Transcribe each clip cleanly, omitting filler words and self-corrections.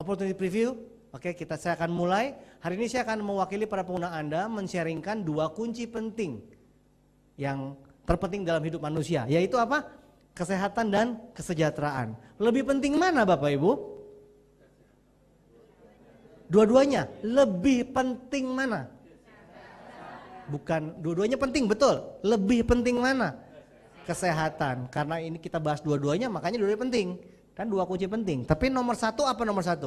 Opportunity preview. Oke, saya akan mulai. Hari ini saya akan mewakili para pengguna Anda men-sharingkan 2 kunci penting yang terpenting dalam hidup manusia, yaitu apa? Kesehatan dan kesejahteraan. Lebih penting mana Bapak Ibu? Dua-duanya. Lebih penting mana? Bukan, dua-duanya penting, betul. Lebih penting mana? Kesehatan. Karena ini kita bahas dua-duanya, makanya dua-duanya penting. Kan 2 kunci penting. Tapi nomor 1 apa nomor 1?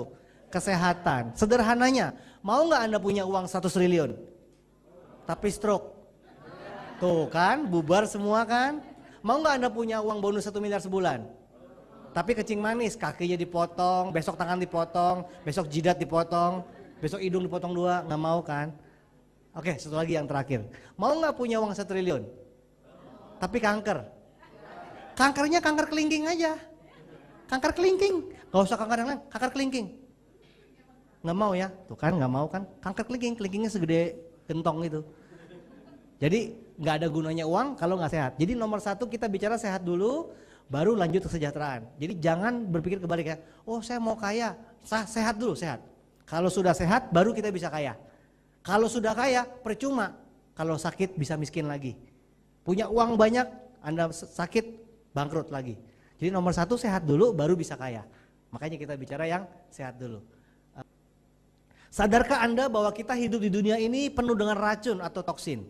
Kesehatan. Sederhananya, mau nggak Anda punya uang 1 triliun? Tapi stroke. Tuh kan, bubar semua kan? Mau nggak Anda punya uang bonus 1 miliar sebulan? Tapi kencing manis, kakinya dipotong, besok tangan dipotong, besok jidat dipotong, besok hidung dipotong 2, nggak mau kan? Oke, satu lagi yang terakhir. Mau nggak punya uang 1 triliun? Tapi kanker. Kankernya kanker kelingking aja. Kanker kelingking, nggak usah kanker yang lain, kanker kelingking. Nggak mau ya, tuh kan nggak mau kan? Kanker kelingking, kelingkingnya segede gentong itu. Jadi nggak ada gunanya uang kalau nggak sehat. Jadi nomor 1 kita bicara sehat dulu, baru lanjut kesejahteraan. Jadi jangan berpikir kebalik ya. Oh saya mau kaya, sehat dulu sehat. Kalau sudah sehat baru kita bisa kaya. Kalau sudah kaya percuma. Kalau sakit bisa miskin lagi. Punya uang banyak, Anda sakit bangkrut lagi. Jadi nomor 1 sehat dulu baru bisa kaya. Makanya kita bicara yang sehat dulu. Sadarkah Anda bahwa kita hidup di dunia ini penuh dengan racun atau toksin?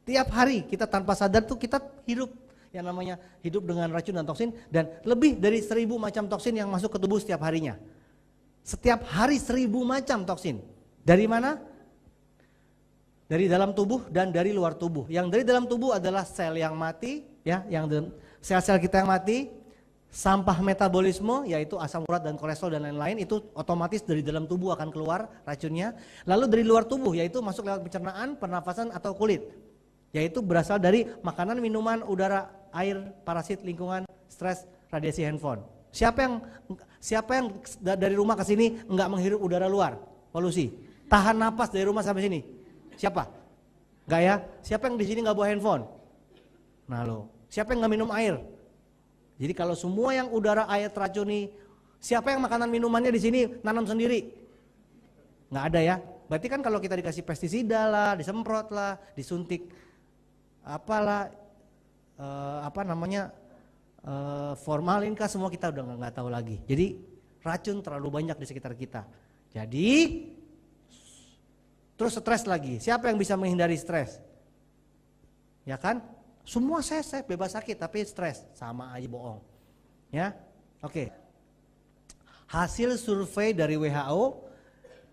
Tiap hari kita tanpa sadar tuh kita hidup yang namanya hidup dengan racun dan toksin, dan lebih dari 1000 macam toksin yang masuk ke tubuh setiap harinya. Setiap hari 1000 macam toksin. Dari mana? Dari dalam tubuh dan dari luar tubuh. Yang dari dalam tubuh adalah sel yang mati, ya, yang sel-sel kita yang mati, sampah metabolisme yaitu asam urat dan kolesterol dan lain-lain, itu otomatis dari dalam tubuh akan keluar racunnya. Lalu dari luar tubuh yaitu masuk lewat pencernaan, pernafasan atau kulit. Yaitu berasal dari makanan, minuman, udara, air, parasit, lingkungan, stres, radiasi handphone. Siapa yang dari rumah ke sini enggak menghirup udara luar, polusi? Tahan napas dari rumah sampai sini? Siapa? Enggak ya? Siapa yang di sini enggak bawa handphone? Nah lo, siapa yang enggak minum air? Jadi kalau semua yang udara, air teracuni, siapa yang makanan minumannya di sini nanam sendiri? Enggak ada ya? Berarti kan kalau kita dikasih pestisida lah, disemprot lah, disuntik apalah, formalin kah, semua kita udah nggak tahu lagi. Jadi racun terlalu banyak di sekitar kita. Jadi terus stres lagi. Siapa yang bisa menghindari stres? Ya kan? Semua saya bebas sakit tapi stres, sama aja bohong. Ya, oke. Hasil survei dari WHO,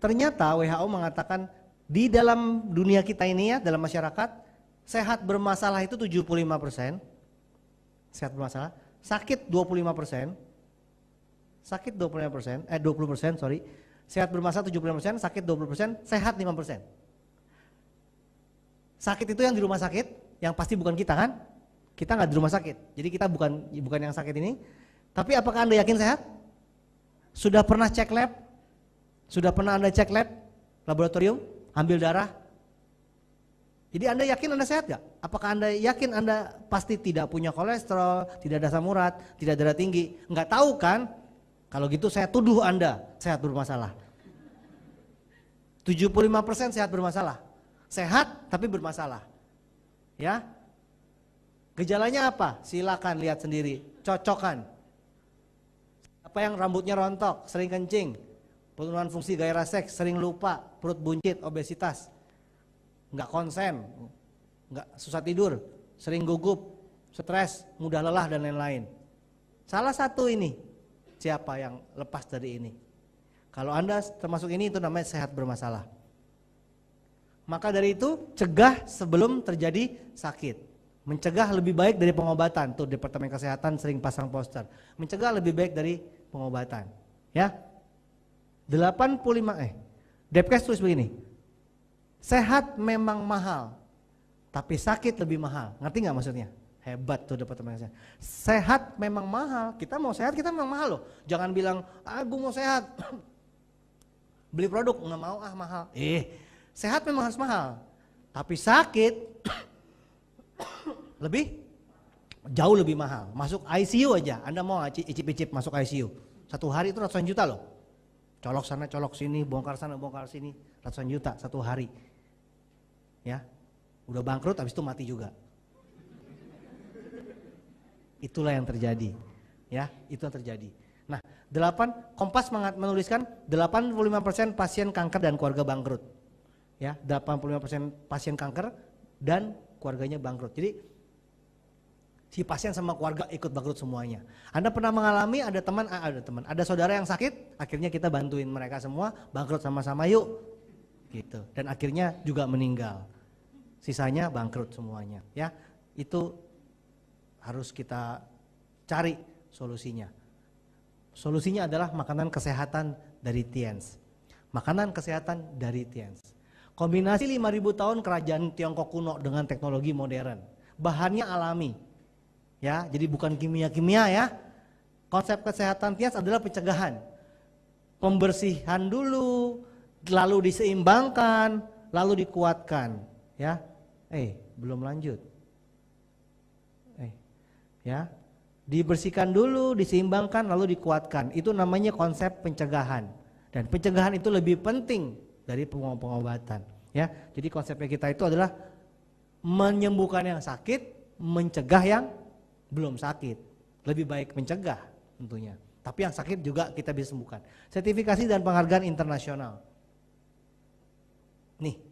ternyata WHO mengatakan di dalam dunia kita ini ya, dalam masyarakat, sehat bermasalah itu 75%, sehat bermasalah, sakit 25%, sakit 20%, sehat bermasalah 75%, sakit 20%, sehat 5%. Sakit itu yang di rumah sakit, yang pasti bukan kita kan? Kita nggak di rumah sakit, jadi kita bukan yang sakit ini. Tapi apakah Anda yakin sehat? Sudah pernah cek lab? Sudah pernah Anda cek lab, laboratorium, ambil darah? Jadi Anda yakin Anda sehat gak? Apakah Anda yakin Anda pasti tidak punya kolesterol, tidak ada asam urat, tidak darah tinggi? Enggak tahu kan? Kalau gitu saya tuduh Anda sehat bermasalah. 75% sehat bermasalah. Sehat tapi bermasalah. Ya. Gejalanya apa? Silakan lihat sendiri, cocokkan. Apa yang rambutnya rontok, sering kencing, penurunan fungsi gairah seks, sering lupa, perut buncit, obesitas, nggak konsen, nggak susah tidur, sering gugup, stres, mudah lelah dan lain-lain. Salah satu ini, siapa yang lepas dari ini? Kalau Anda termasuk ini, itu namanya sehat bermasalah. Maka dari itu cegah sebelum terjadi sakit. Mencegah lebih baik dari pengobatan. Tuh Departemen Kesehatan sering pasang poster. Mencegah lebih baik dari pengobatan. Ya. 85 Depkes tulis begini. Sehat memang mahal, tapi sakit lebih mahal. Ngerti nggak maksudnya? Hebat tuh Departemen Kesehatan. Sehat memang mahal. Kita mau sehat, kita memang mahal loh. Jangan bilang, gue mau sehat. Beli produk nggak mau, mahal. Sehat memang harus mahal, tapi sakit jauh lebih mahal. Masuk ICU aja, Anda mau icip-icip masuk ICU. 1 hari itu ratusan juta loh. Colok sana, colok sini, bongkar sana, bongkar sini, ratusan juta satu hari. Ya, udah bangkrut, habis itu mati juga. Itulah yang terjadi. Ya, itu yang terjadi. Nah, Kompas menuliskan 85% pasien kanker dan keluarga bangkrut. Ya, 85% pasien kanker dan keluarganya bangkrut. Jadi si pasien sama keluarga ikut bangkrut semuanya. Anda pernah mengalami ada saudara yang sakit, akhirnya kita bantuin mereka semua bangkrut sama-sama yuk, gitu. Dan akhirnya juga meninggal. Sisanya bangkrut semuanya. Ya, itu harus kita cari solusinya. Solusinya adalah makanan kesehatan dari Tiens. Makanan kesehatan dari Tiens. Kombinasi 5.000 tahun kerajaan Tiongkok kuno dengan teknologi modern. Bahannya alami. Ya, jadi bukan kimia-kimia ya. Konsep kesehatan Tiens adalah pencegahan. Pembersihan dulu, lalu diseimbangkan, lalu dikuatkan, ya. Belum lanjut. Ya. Dibersihkan dulu, diseimbangkan, lalu dikuatkan. Itu namanya konsep pencegahan. Dan pencegahan itu lebih penting dari pengobatan, ya. Jadi konsepnya kita itu adalah menyembuhkan yang sakit, mencegah yang belum sakit. Lebih baik mencegah tentunya. Tapi yang sakit juga kita bisa sembuhkan. Sertifikasi dan penghargaan internasional. Nih,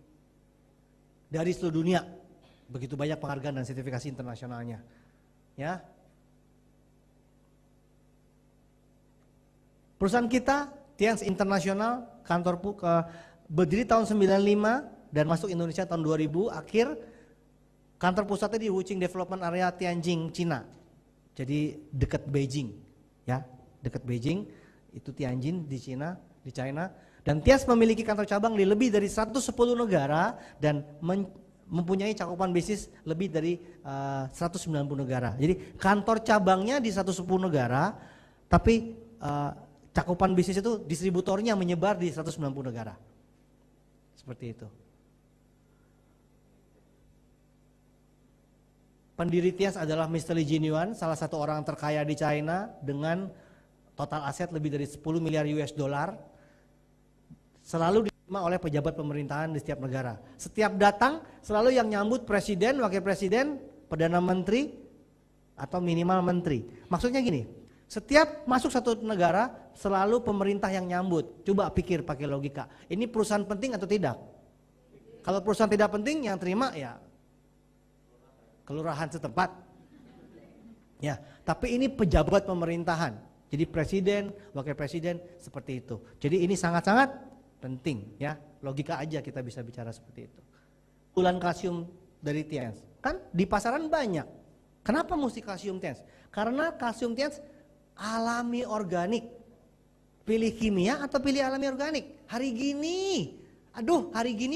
dari seluruh dunia begitu banyak penghargaan dan sertifikasi internasionalnya. Ya. Perusahaan kita Tiens International, berdiri tahun 95 dan masuk Indonesia tahun 2000 akhir. Kantor pusatnya di Wuxing Development Area Tianjin, Cina. Jadi dekat Beijing, ya, dekat Beijing itu Tianjin di China. Dan Tiens memiliki kantor cabang di lebih dari 110 negara dan mempunyai cakupan bisnis lebih dari 190 negara. Jadi kantor cabangnya di 110 negara, tapi cakupan bisnis itu distributornya menyebar di 190 negara. Seperti itu. Pendiri Tiens adalah Mr. Li Jinyuan, salah satu orang terkaya di China dengan total aset lebih dari 10 miliar US dollar. Selalu diterima oleh pejabat pemerintahan di setiap negara. Setiap datang selalu yang nyambut presiden, wakil presiden, perdana menteri atau minimal menteri. Maksudnya gini, setiap masuk satu negara selalu pemerintah yang nyambut. Coba pikir pakai logika. Ini perusahaan penting atau tidak? Kalau perusahaan tidak penting yang terima ya kelurahan setempat. Ya, tapi ini pejabat pemerintahan. Jadi presiden, wakil presiden seperti itu. Jadi ini sangat-sangat penting ya. Logika aja kita bisa bicara seperti itu. Bulan kalsium dari Tiens. Kan di pasaran banyak. Kenapa mesti kalsium Tiens? Karena kalsium Tiens alami organik. Pilih kimia atau pilih alami organik? Hari gini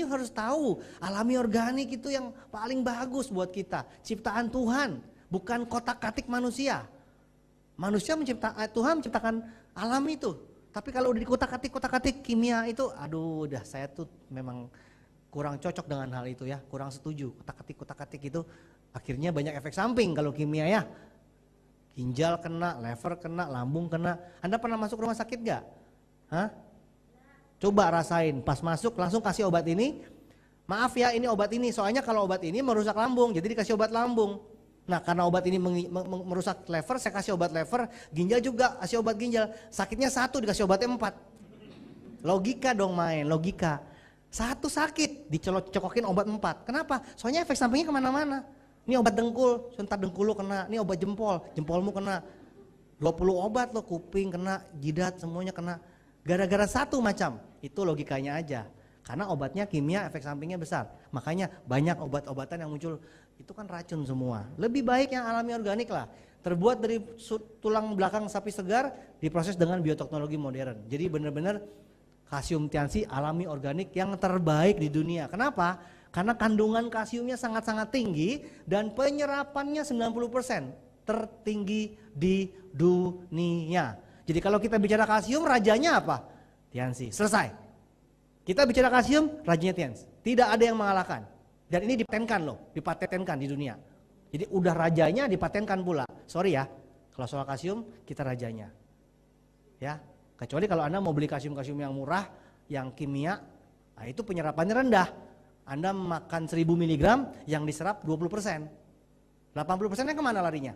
harus tahu alami organik itu yang paling bagus buat kita. Ciptaan Tuhan, bukan kotak-katik manusia. Tuhan menciptakan alam itu. Tapi kalau udah di kotak-katik kimia itu, udah saya tuh memang kurang cocok dengan hal itu ya, kurang setuju. Kotak-katik itu akhirnya banyak efek samping kalau kimia ya. Ginjal kena, lever kena, lambung kena. Anda pernah masuk rumah sakit gak? Hah? Coba rasain, pas masuk langsung kasih obat ini. Maaf ya, ini obat ini, soalnya kalau obat ini merusak lambung, jadi dikasih obat lambung. Nah karena obat ini merusak lever, saya kasih obat lever. Ginjal juga kasih obat ginjal. Sakitnya 1 dikasih obatnya 4. Logika dong main, logika. 1 sakit dicolok-cokokin obat 4. Kenapa? Soalnya efek sampingnya kemana-mana. Ini obat dengkul, sebentar dengkul lu kena. Ini obat jempol, jempolmu kena. 20 obat lo, kuping kena, jidat semuanya kena. Gara-gara 1 macam, itu logikanya aja. Karena obatnya kimia, efek sampingnya besar. Makanya banyak obat-obatan yang muncul, itu kan racun semua. Lebih baik yang alami organik lah. Terbuat dari tulang belakang sapi segar, diproses dengan bioteknologi modern. Jadi benar-benar kalsium Tiansi alami organik yang terbaik di dunia. Kenapa? Karena kandungan kalsiumnya sangat-sangat tinggi dan penyerapannya 90%. Tertinggi di dunia. Jadi kalau kita bicara kalsium, rajanya apa? Tiansi. Selesai. Kita bicara kalsium, rajanya Tiens. Tidak ada yang mengalahkan. Dan ini dipatenkan loh, dipatenkan di dunia. Jadi udah rajanya dipatenkan pula. Sorry ya, kalau soal kalsium kita rajanya. Ya, Kecuali kalau Anda mau beli kalsium-kalsium yang murah, yang kimia, nah itu penyerapannya rendah. Anda makan 1000 mg yang diserap 20%. 80%-nya kemana larinya?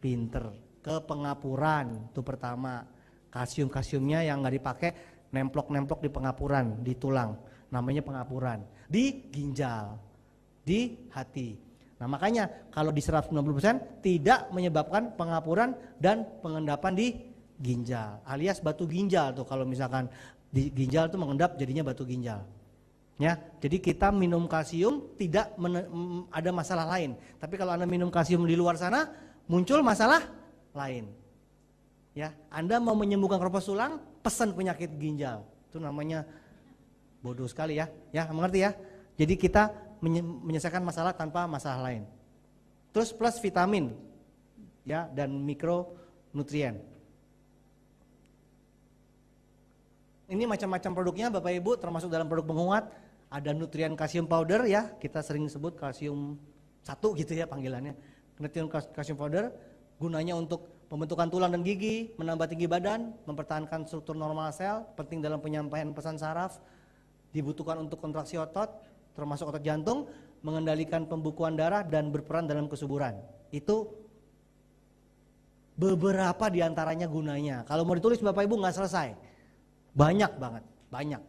Pinter, ke pengapuran, itu pertama. Kalsium-kalsiumnya yang nggak dipakai nemplok-nemplok di pengapuran, di tulang, namanya pengapuran. Di ginjal, di hati. Nah makanya kalau diserap 90% tidak menyebabkan pengapuran dan pengendapan di ginjal, alias batu ginjal tuh kalau misalkan di ginjal tuh mengendap jadinya batu ginjal. Ya, jadi kita minum kalsium tidak ada masalah lain. Tapi kalau Anda minum kalsium di luar sana muncul masalah lain. Ya, Anda mau menyembuhkan keropos tulang, pesan penyakit ginjal. Itu namanya bodoh sekali ya. Ya, mengerti ya? Jadi kita menyelesaikan masalah tanpa masalah lain. Terus plus vitamin ya dan mikronutrien. Ini macam-macam produknya Bapak Ibu, termasuk dalam produk penguat ada nutrien kalsium powder ya, kita sering sebut kalsium 1 gitu ya panggilannya. Nutrien kalsium powder gunanya untuk pembentukan tulang dan gigi, menambah tinggi badan, mempertahankan struktur normal sel, penting dalam penyampaian pesan saraf, dibutuhkan untuk kontraksi otot, termasuk otot jantung, mengendalikan pembukuan darah dan berperan dalam kesuburan. Itu beberapa diantaranya gunanya. Kalau mau ditulis Bapak Ibu nggak selesai, banyak banget, banyak.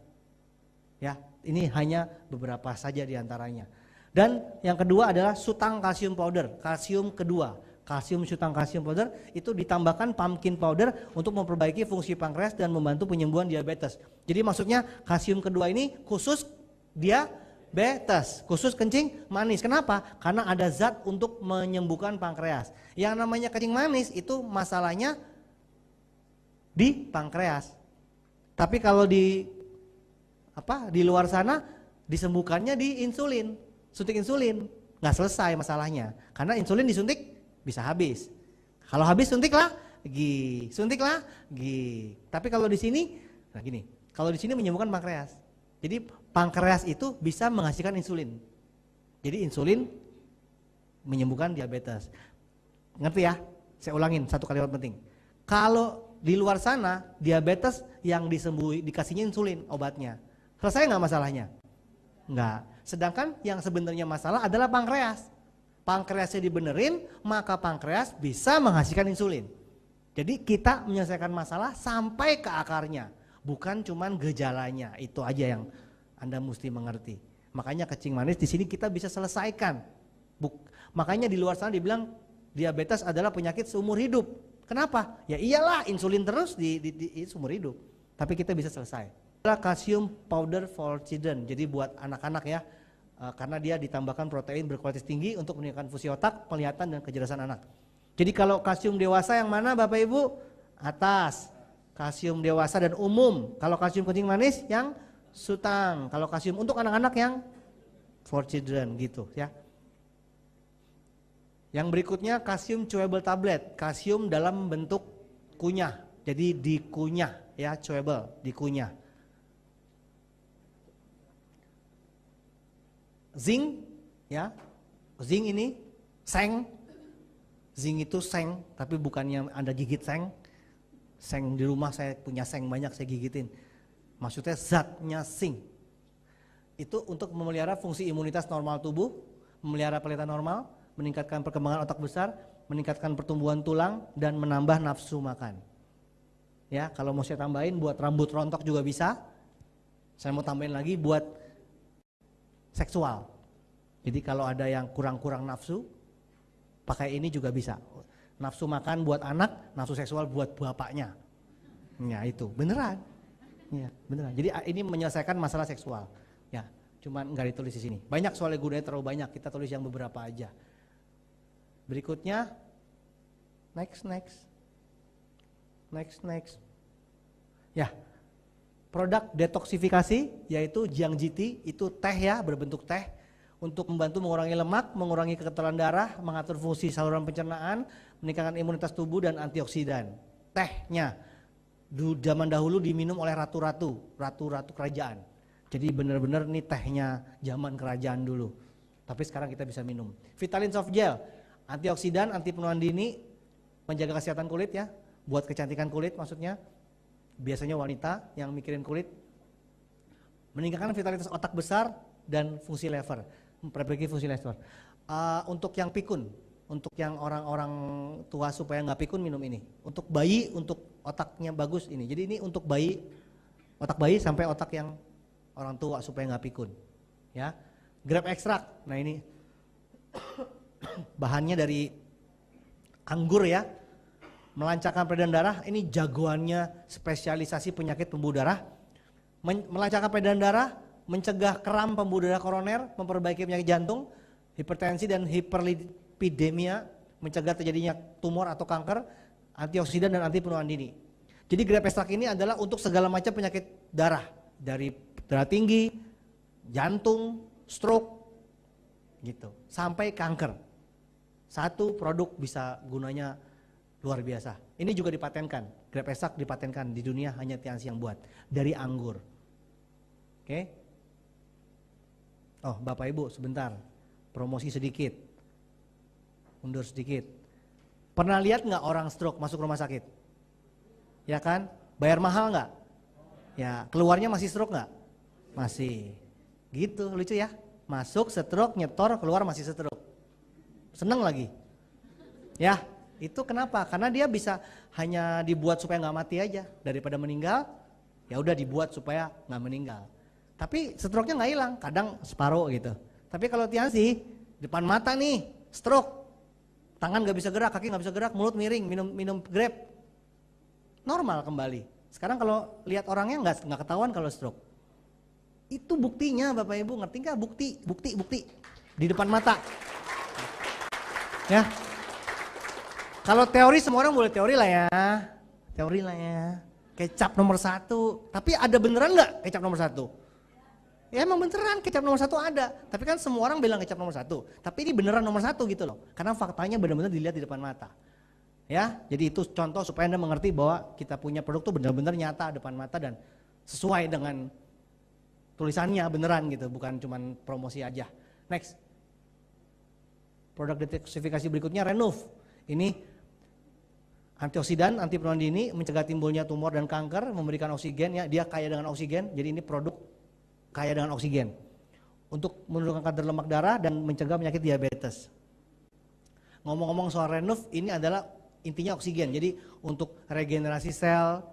Ya, ini hanya beberapa saja diantaranya. Dan yang kedua adalah sutang kalsium powder, kalsium kedua. Kalsium sutang kalsium powder itu ditambahkan pumpkin powder untuk memperbaiki fungsi pankreas dan membantu penyembuhan diabetes. Jadi maksudnya kalsium kedua ini khusus diabetes, khusus kencing manis. Kenapa? Karena ada zat untuk menyembuhkan pankreas. Yang namanya kencing manis itu masalahnya di pankreas. Tapi kalau di luar sana disembuhkannya di insulin, suntik insulin, nggak selesai masalahnya. Karena insulin disuntik bisa habis. Kalau habis suntiklah G. Tapi kalau di sini, nah gini, kalau di sini menyembuhkan pankreas. Jadi pankreas itu bisa menghasilkan insulin. Jadi insulin menyembuhkan diabetes. Ngerti ya? Saya ulangin satu kalimat penting. Kalau di luar sana diabetes yang dikasihnya insulin obatnya. Selesai nggak masalahnya? Nggak. Sedangkan yang sebenarnya masalah adalah pankreas. Pankreasnya dibenerin, maka pankreas bisa menghasilkan insulin. Jadi kita menyelesaikan masalah sampai ke akarnya, bukan cuman gejalanya. Itu aja yang Anda mesti mengerti. Makanya kencing manis di sini kita bisa selesaikan. Makanya di luar sana dibilang diabetes adalah penyakit seumur hidup. Kenapa? Ya iyalah insulin terus di seumur hidup. Tapi kita bisa selesai. Kalsium powder for children, jadi buat anak-anak ya. Karena dia ditambahkan protein berkualitas tinggi untuk meningkatkan fungsi otak, penglihatan dan kecerdasan anak. Jadi kalau kalsium dewasa yang mana Bapak Ibu? Atas. Kalsium dewasa dan umum. Kalau kalsium kencing manis yang sutang. Kalau kalsium untuk anak-anak yang for children gitu ya. Yang berikutnya kalsium chewable tablet, kalsium dalam bentuk kunyah. Jadi dikunyah ya, chewable, dikunyah. Zinc ya, zinc ini seng, zinc itu seng, tapi bukannya Anda gigit seng di rumah saya punya seng banyak saya gigitin, maksudnya zatnya zinc, itu untuk memelihara fungsi imunitas normal tubuh, memelihara penglihatan normal, meningkatkan perkembangan otak besar, meningkatkan pertumbuhan tulang dan menambah nafsu makan. Ya, kalau mau saya tambahin buat rambut rontok juga bisa, saya mau tambahin lagi buat seksual. Jadi kalau ada yang kurang-kurang nafsu, pakai ini juga bisa. Nafsu makan buat anak, nafsu seksual buat bapaknya. Ya itu beneran. Ya, beneran. Jadi ini menyelesaikan masalah seksual. Ya, cuman nggak ditulis di sini. Banyak soalnya gunanya terlalu banyak. Kita tulis yang beberapa aja. Berikutnya, next. Ya. Produk detoksifikasi yaitu Jiangjiti, itu teh ya, berbentuk teh untuk membantu mengurangi lemak, mengurangi kekentalan darah, mengatur fungsi saluran pencernaan, meningkatkan imunitas tubuh dan antioksidan. Tehnya zaman dahulu diminum oleh ratu-ratu kerajaan. Jadi benar-benar nih tehnya zaman kerajaan dulu. Tapi sekarang kita bisa minum. Vitalin Soft Gel, antioksidan, anti penuaan dini, menjaga kesehatan kulit ya, buat kecantikan kulit maksudnya. biasanya wanita yang mikirin kulit, meningkatkan vitalitas otak besar dan fungsi lever, memperbaiki fungsi lever. Untuk yang pikun, untuk yang orang-orang tua supaya nggak pikun minum ini. Untuk bayi, untuk otaknya bagus ini. Jadi ini untuk bayi, otak bayi sampai otak yang orang tua supaya nggak pikun. Ya, grape extract. Nah ini bahannya dari anggur ya. Melancarkan peredaran darah, ini jagoannya spesialisasi penyakit pembuluh darah. Melancarkan peredaran darah, mencegah kram pembuluh darah koroner, memperbaiki penyakit jantung, hipertensi dan hiperlipidemia, mencegah terjadinya tumor atau kanker, antioksidan dan anti penuaan dini. Jadi grape extract ini adalah untuk segala macam penyakit darah, dari darah tinggi, jantung, stroke, gitu, sampai kanker. Satu produk bisa gunanya luar biasa. Ini juga dipatenkan, grape extract dipatenkan di dunia, hanya Tianxi yang buat, dari anggur. Oke? Oh Bapak Ibu sebentar, promosi sedikit, mundur sedikit. Pernah lihat nggak orang stroke masuk rumah sakit? Ya kan? Bayar mahal nggak? Ya, keluarnya masih stroke nggak? Masih. Gitu, lucu ya? Masuk stroke, nyetor, keluar masih stroke. Seneng lagi. Ya. Itu kenapa? Karena dia bisa hanya dibuat supaya nggak mati aja, daripada meninggal, ya udah dibuat supaya nggak meninggal. Tapi stroke-nya nggak hilang, kadang separuh gitu. Tapi kalau Tianxi, depan mata nih, stroke, tangan nggak bisa gerak, kaki nggak bisa gerak, mulut miring, minum grape, normal kembali. Sekarang kalau lihat orangnya nggak ketahuan kalau stroke. Itu buktinya Bapak Ibu, ngerti nggak? Bukti di depan mata. Ya. Kalau teori semua orang boleh teori lah ya, kecap nomor 1, tapi ada beneran nggak kecap nomor 1? Ya emang beneran kecap nomor 1 ada, tapi kan semua orang bilang kecap nomor 1, tapi ini beneran nomor 1 gitu loh, karena faktanya benar-benar dilihat di depan mata. Ya, jadi itu contoh supaya Anda mengerti bahwa kita punya produk tuh benar-benar nyata depan mata dan sesuai dengan tulisannya beneran gitu, bukan cuman promosi aja. Next, produk detoksifikasi berikutnya Renuf, ini antioksidan, anti penuaan dini, mencegah timbulnya tumor dan kanker, memberikan oksigen ya, dia kaya dengan oksigen, jadi ini produk kaya dengan oksigen. Untuk menurunkan kadar lemak darah dan mencegah penyakit diabetes. Ngomong-ngomong soal Renuf, ini adalah intinya oksigen, jadi untuk regenerasi sel,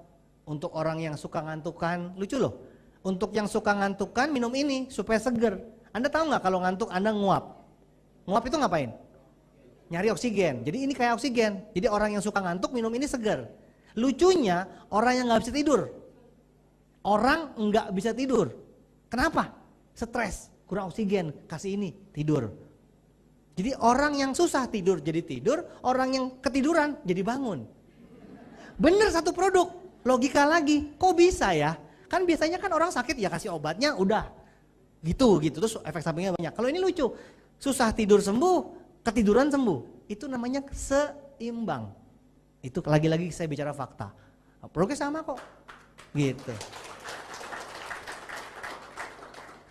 untuk orang yang suka ngantukan, lucu loh. Untuk yang suka ngantukan minum ini supaya seger. Anda tahu nggak kalau ngantuk Anda nguap? Nguap itu ngapain? Nyari oksigen, jadi ini kayak oksigen. Jadi orang yang suka ngantuk minum ini segar. Lucunya orang yang nggak bisa tidur, orang nggak bisa tidur. Kenapa? Stres, kurang oksigen, kasih ini tidur. Jadi orang yang susah tidur jadi tidur, orang yang ketiduran jadi bangun. Bener satu produk, logika lagi. Kok bisa ya? Kan biasanya kan orang sakit ya kasih obatnya udah, gitu terus efek sampingnya banyak. Kalau ini lucu, susah tidur sembuh. Ketiduran sembuh, itu namanya seimbang. Itu lagi-lagi saya bicara fakta. Produknya sama kok, gitu.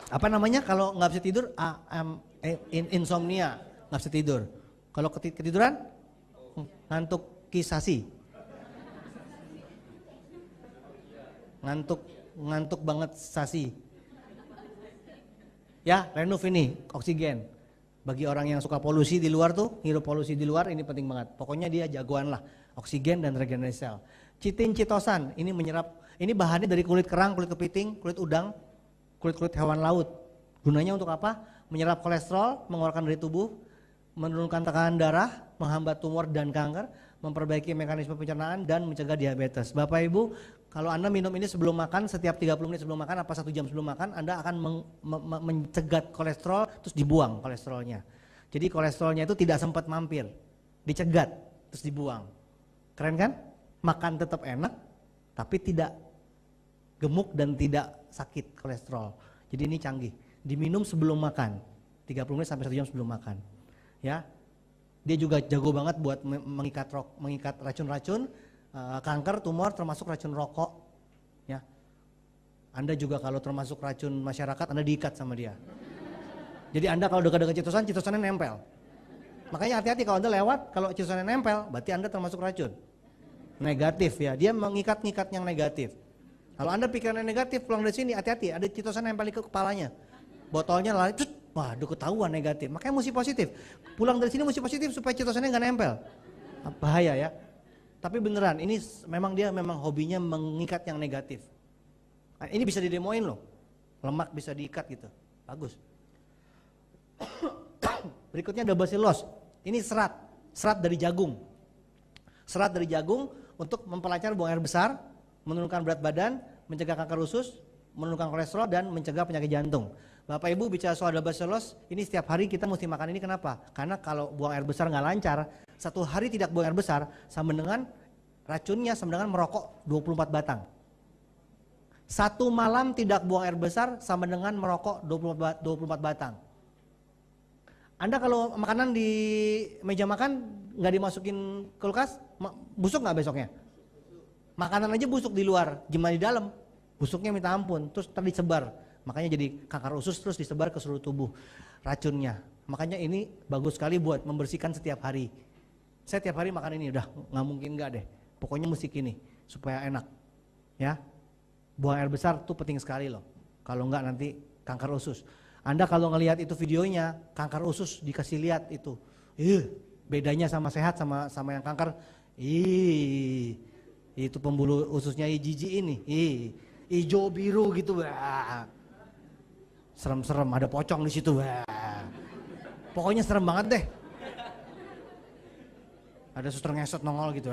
Apa namanya kalau nggak bisa tidur? Insomnia, nggak bisa tidur. Kalau ketiduran, ngantuk kisasi. Ngantuk banget sasi. Ya, Renuf ini oksigen. Bagi orang yang suka polusi di luar tuh, hirup polusi di luar ini penting banget. Pokoknya dia jagoan lah, oksigen dan regenerasi sel. Chitin chitosan, ini menyerap, ini bahannya dari kulit kerang, kulit kepiting, kulit udang, kulit-kulit hewan laut. Gunanya untuk apa? Menyerap kolesterol, mengeluarkan dari tubuh, menurunkan tekanan darah, menghambat tumor dan kanker, memperbaiki mekanisme pencernaan dan mencegah diabetes. Bapak Ibu, kalau Anda minum ini sebelum makan, setiap 30 menit sebelum makan, apa 1 jam sebelum makan, Anda akan mencegat kolesterol, terus dibuang kolesterolnya. Jadi kolesterolnya itu tidak sempat mampir, dicegat, terus dibuang. Keren kan? Makan tetap enak, tapi tidak gemuk dan tidak sakit kolesterol. Jadi ini canggih, diminum sebelum makan, 30 menit sampai 1 jam sebelum makan. Ya, dia juga jago banget buat mengikat racun-racun, kanker, tumor, termasuk racun rokok. Ya, Anda juga kalau termasuk racun masyarakat, Anda diikat sama dia. Jadi Anda kalau dekat-dekat citosan, citosannya nempel. Makanya hati-hati kalau Anda lewat, kalau citosannya nempel, berarti Anda termasuk racun. Negatif ya, dia mengikat-ngikat yang negatif. Kalau Anda pikirannya negatif, pulang dari sini hati-hati, ada citosan nempel ke kepalanya. Botolnya lari, waduh ketahuan negatif. Makanya mesti positif. Pulang dari sini mesti positif supaya citosannya nggak nempel. Bahaya ya. Tapi beneran, ini memang dia hobinya mengikat yang negatif. Nah, ini bisa didemoin loh. Lemak bisa diikat gitu. Bagus. Berikutnya ada basilos. Ini serat dari jagung. Serat dari jagung untuk memperlancar buang air besar, menurunkan berat badan, mencegah kanker usus, menurunkan kolesterol, dan mencegah penyakit jantung. Bapak Ibu bicara soal basilos, ini setiap hari kita mesti makan ini kenapa? Karena kalau buang air besar nggak lancar, satu hari tidak buang air besar, sama dengan racunnya sama dengan merokok 24 batang. Satu malam tidak buang air besar sama dengan merokok 24 batang. Anda kalau makanan di meja makan nggak dimasukin kulkas, busuk nggak besoknya? Makanan aja busuk di luar, gimana di dalam? Busuknya minta ampun, terus tadi disebar. Makanya jadi kanker usus terus disebar ke seluruh tubuh racunnya. Makanya ini bagus sekali buat membersihkan setiap hari. Saya tiap hari makan ini, udah nggak mungkin nggak deh. Pokoknya mesti gini supaya enak. Ya, buang air besar tuh penting sekali loh. Kalau nggak nanti kanker usus. Anda kalau ngelihat itu videonya, kanker usus dikasih lihat itu. Bedanya sama sehat sama yang kanker. Itu pembuluh ususnya jijik ini. Hijau biru gitu. Serem-serem, ada pocong di situ. Pokoknya serem banget deh. Ada suster ngesot nongol gitu.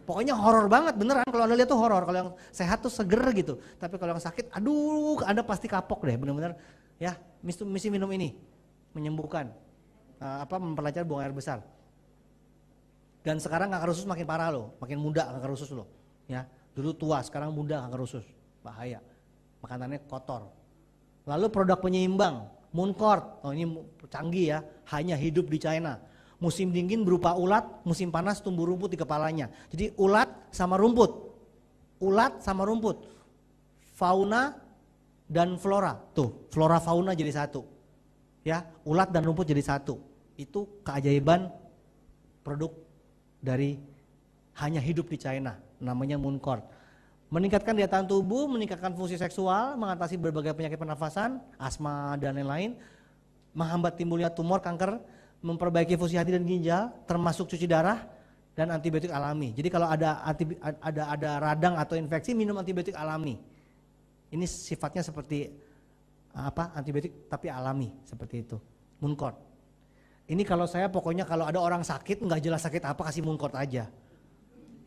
Pokoknya horor banget beneran, kalau Anda lihat tuh horor. Kalau yang sehat tuh seger gitu. Tapi kalau yang sakit, aduh, Anda pasti kapok deh bener-bener. Ya, mesti minum ini, menyembuhkan, memperlancar buang air besar. Dan sekarang kanker usus makin parah loh, makin muda kanker usus loh. Ya, dulu tua, sekarang muda kanker usus, bahaya. Makanannya kotor. Lalu produk penyeimbang, Mooncort, ini canggih ya, hanya hidup di China. Musim dingin berupa ulat, musim panas tumbuh rumput di kepalanya. Jadi ulat sama rumput, fauna dan flora. Tuh, flora fauna jadi satu. Ya, ulat dan rumput jadi satu. Itu keajaiban produk dari hanya hidup di China, namanya Mooncort. Meningkatkan daya tahan tubuh, meningkatkan fungsi seksual, mengatasi berbagai penyakit pernafasan, asma dan lain-lain, menghambat timbulnya tumor, kanker, memperbaiki fungsi hati dan ginjal, termasuk cuci darah dan antibiotik alami. Jadi kalau ada radang atau infeksi, minum antibiotik alami. Ini sifatnya seperti antibiotik tapi alami seperti itu. Mooncort. Ini kalau saya pokoknya kalau ada orang sakit nggak jelas sakit apa kasih Mooncort aja.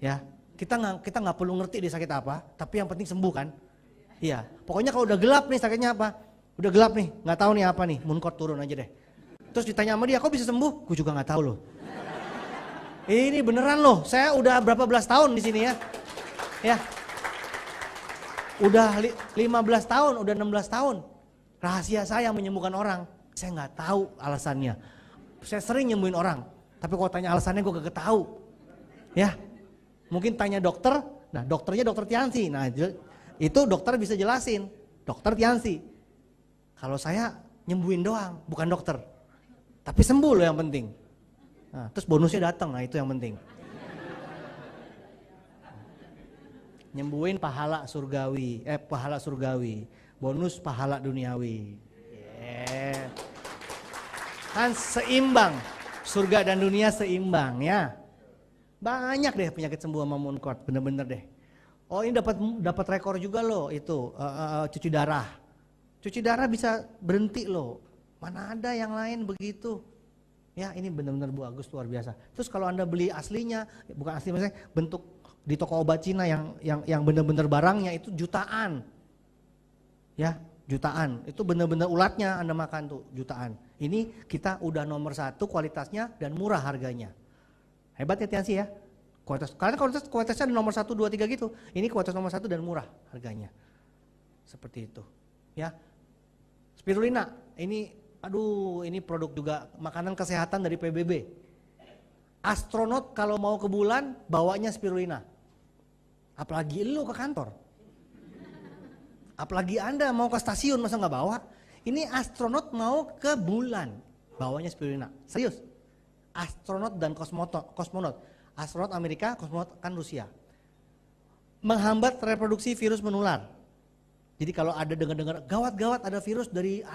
Ya, kita nggak perlu ngerti dia sakit apa, tapi yang penting sembuh kan. Iya. Pokoknya kalau udah gelap nih sakitnya apa? Udah gelap nih, nggak tahu nih apa nih, Mooncort turun aja deh. Terus ditanya sama dia, kok bisa sembuh? Gue juga nggak tahu loh. Ini beneran loh, saya udah berapa belas tahun di sini ya. Ya. Udah 15 tahun, udah 16 tahun. Rahasia saya menyembuhkan orang, saya nggak tahu alasannya. Saya sering nyembuhin orang, tapi kalau tanya alasannya gue gak tahu. Ya, mungkin tanya dokter, nah dokternya dokter Tiansi, nah itu dokter bisa jelasin, dokter Tiansi. Kalau saya nyembuhin doang, bukan dokter, tapi sembuh loh yang penting. Nah, terus bonusnya datang, nah itu yang penting. Nyembuhin pahala surgawi, bonus pahala duniawi. Yeah. Kan seimbang, surga dan dunia seimbang ya. Banyak deh penyakit sembuh sama Mooncort, bener-bener deh. Oh ini dapat rekor juga loh itu cuci darah. Cuci darah bisa berhenti loh. Mana ada yang lain begitu. Ya ini benar-benar bagus luar biasa. Terus kalau Anda beli aslinya, bukan asli maksudnya bentuk di toko obat Cina yang benar-benar barangnya itu jutaan. Ya, jutaan. Itu benar-benar ulatnya Anda makan tuh jutaan. Ini kita udah nomor 1 kualitasnya dan murah harganya. Hebat ya Tiansi ya. Karena kualitasnya ada nomor 1, 2, 3 gitu. Ini kualitas nomor 1 dan murah harganya. Seperti itu. Ya. Spirulina, ini produk juga makanan kesehatan dari PBB. Astronot kalau mau ke bulan bawanya spirulina. Apalagi lu ke kantor. Apalagi Anda mau ke stasiun masa nggak bawa? Ini astronot mau ke bulan, bawanya spirulina. Serius. Astronot dan kosmonot. Astronot Amerika, kosmonot kan Rusia. Menghambat reproduksi virus menular. Jadi kalau ada dengar-dengar gawat-gawat ada virus dari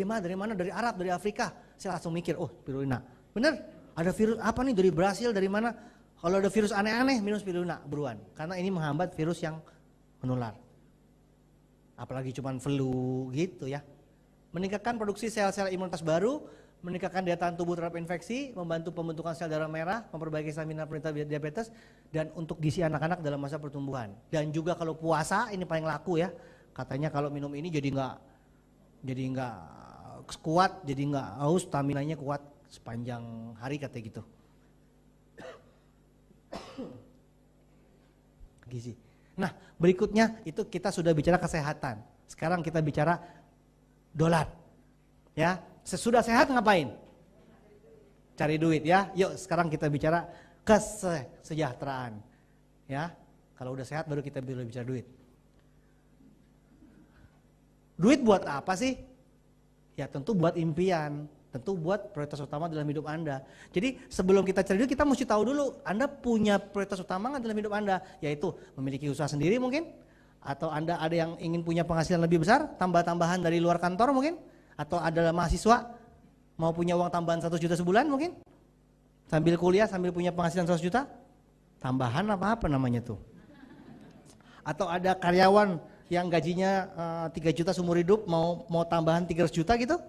mana? Dari Arab, dari Afrika. Saya langsung mikir, oh spirulina. Bener, ada virus apa nih dari Brasil, dari mana? Kalau ada virus aneh-aneh minum spirulina buruan. Karena ini menghambat virus yang menular. Apalagi cuman flu gitu ya. Meningkatkan produksi sel-sel imunitas baru, meningkatkan daya tahan tubuh terhadap infeksi, membantu pembentukan sel darah merah, memperbaiki stamina penderita diabetes, dan untuk gizi anak-anak dalam masa pertumbuhan. Dan juga kalau puasa ini paling laku ya, katanya kalau minum ini jadi nggak kuat, jadi nggak haus, staminanya kuat sepanjang hari katanya gitu. Gizi. Nah berikutnya itu kita sudah bicara kesehatan. Sekarang kita bicara dolar, ya. Sesudah sehat ngapain? Cari duit ya. Yuk sekarang kita bicara kesejahteraan. Ya, kalau udah sehat baru kita bicara duit. Duit buat apa sih? Ya tentu buat impian, tentu buat prioritas utama dalam hidup Anda. Jadi sebelum kita cari duit kita mesti tahu dulu Anda punya prioritas utama nggak dalam hidup Anda, yaitu memiliki usaha sendiri mungkin, atau Anda ada yang ingin punya penghasilan lebih besar, tambahan dari luar kantor mungkin. Atau adalah mahasiswa mau punya uang tambahan 100 juta sebulan mungkin, sambil kuliah sambil punya penghasilan 100 juta tambahan apa namanya tuh. Atau ada karyawan yang gajinya 3 juta seumur hidup mau tambahan 300 juta gitu,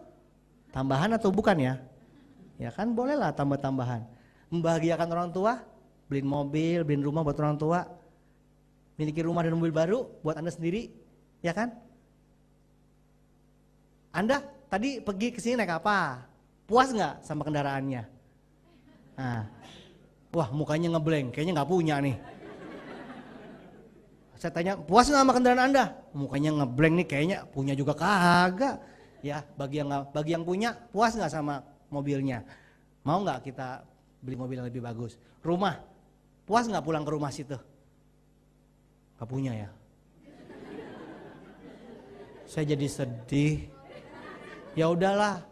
tambahan atau bukan ya? Ya kan bolehlah tambahan. Membahagiakan orang tua, beliin mobil, beliin rumah buat orang tua, miliki rumah dan mobil baru buat Anda sendiri, ya kan? Anda tadi pergi ke sini naik apa? Puas nggak sama kendaraannya? Nah, wah mukanya ngeblank, kayaknya nggak punya nih. Saya tanya, puas nggak sama kendaraan Anda? Mukanya ngeblank nih, kayaknya punya juga kagak. Ya, bagi yang punya, puas nggak sama mobilnya? Mau nggak kita beli mobil yang lebih bagus? Rumah, puas nggak pulang ke rumah situ? Nggak punya ya? Saya jadi sedih. Ya udahlah,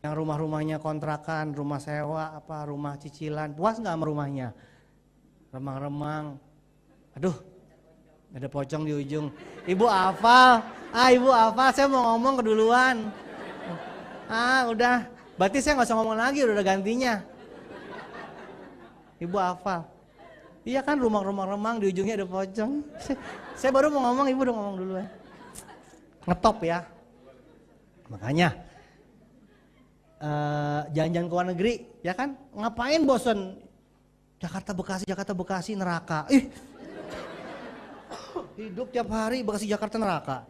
yang rumah-rumahnya kontrakan, rumah sewa, rumah cicilan, puas nggak sama rumahnya? Remang-remang, aduh, ada pocong di ujung. Ibu hafal, ibu hafal, saya mau ngomong keduluan. Udah, berarti saya nggak usah ngomong lagi, udah ada gantinya. Ibu hafal, iya kan remang-remang di ujungnya ada pocong. Saya baru mau ngomong, ibu udah ngomong duluan. Ngetop ya. Makanya jalan-jalan ke luar negeri, ya kan? Ngapain bosen? Jakarta Bekasi neraka. Hidup tiap hari Bekasi Jakarta neraka.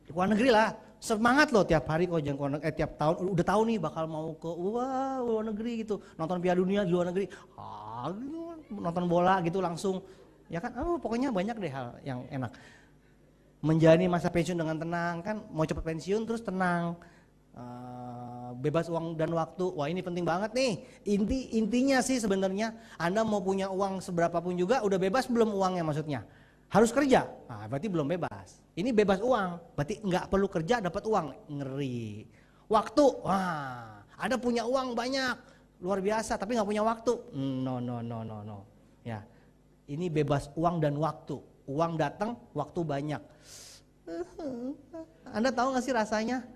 Ke luar negeri lah, semangat loh tiap hari kalau jangan tiap tahun udah tahu nih bakal mau ke luar negeri gitu, nonton Piala Dunia di luar negeri, nonton bola gitu langsung, ya kan? Pokoknya banyak deh hal yang enak. Menjalani masa pensiun dengan tenang, kan mau cepat pensiun terus tenang, bebas uang dan waktu. Wah ini penting banget nih. Intinya sih sebenarnya Anda mau punya uang seberapa pun juga udah bebas belum uangnya maksudnya? Harus kerja, berarti belum bebas. Ini bebas uang, berarti nggak perlu kerja dapat uang, ngeri. Waktu, Anda punya uang banyak, luar biasa, tapi nggak punya waktu. No. Ya, ini bebas uang dan waktu. Uang datang, waktu banyak. Anda tahu nggak sih rasanya?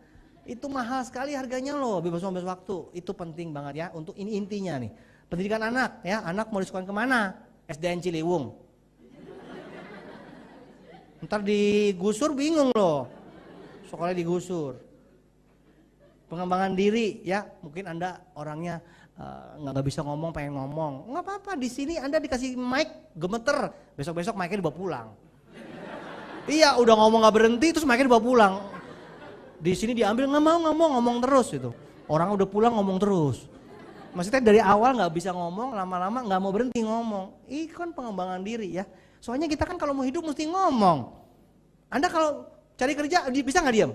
Itu mahal sekali harganya loh, bebas uang bebas waktu. Itu penting banget ya. Untuk ini intinya nih. Pendidikan anak ya, anak mau disekolahkan kemana? SDN Ciliwung. Ntar digusur bingung loh. Sekolah digusur. Pengembangan diri ya, mungkin Anda orangnya nggak bisa ngomong, pengen ngomong, nggak apa-apa. Di sini Anda dikasih mic, gemeter, besok mic-nya dibawa pulang. Iya, udah ngomong nggak berhenti, terus mic-nya dibawa pulang. Di sini diambil, nggak mau ngomong terus itu. Orang udah pulang ngomong terus. Maksudnya dari awal nggak bisa ngomong, lama-lama nggak mau berhenti ngomong. Kan pengembangan diri ya. Soalnya kita kan kalau mau hidup mesti ngomong. Anda kalau cari kerja bisa nggak diam?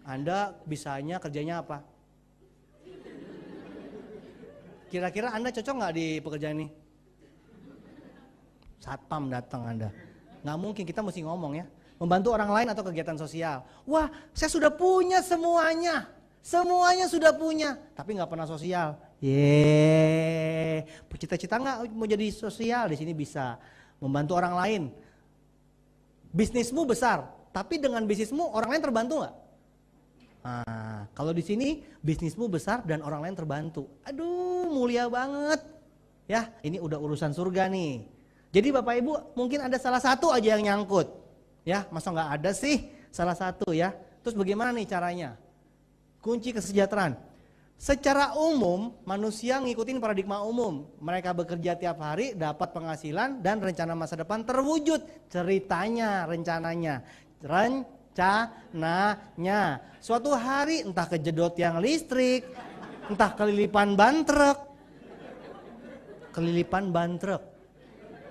Anda bisanya kerjanya apa? Kira-kira Anda cocok nggak di pekerjaan ini? Satpam datang Anda. Nggak mungkin, kita mesti ngomong ya. Membantu orang lain atau kegiatan sosial. Wah, saya sudah punya semuanya. Semuanya sudah punya, tapi nggak pernah sosial. Yeay, cita-cita nggak mau jadi sosial? Di sini bisa membantu orang lain. Bisnismu besar, tapi dengan bisnismu orang lain terbantu nggak? Nah, kalau di sini bisnismu besar dan orang lain terbantu. Aduh, mulia banget. Ya, ini udah urusan surga nih. Jadi Bapak Ibu mungkin ada salah satu aja yang nyangkut. Ya, masa nggak ada sih salah satu ya. Terus bagaimana nih caranya? Kunci kesejahteraan. Secara umum manusia ngikutin paradigma umum. Mereka bekerja tiap hari, dapat penghasilan dan rencana masa depan terwujud. Ceritanya, rencananya. Suatu hari entah kejedot yang listrik, entah kelilipan ban truk.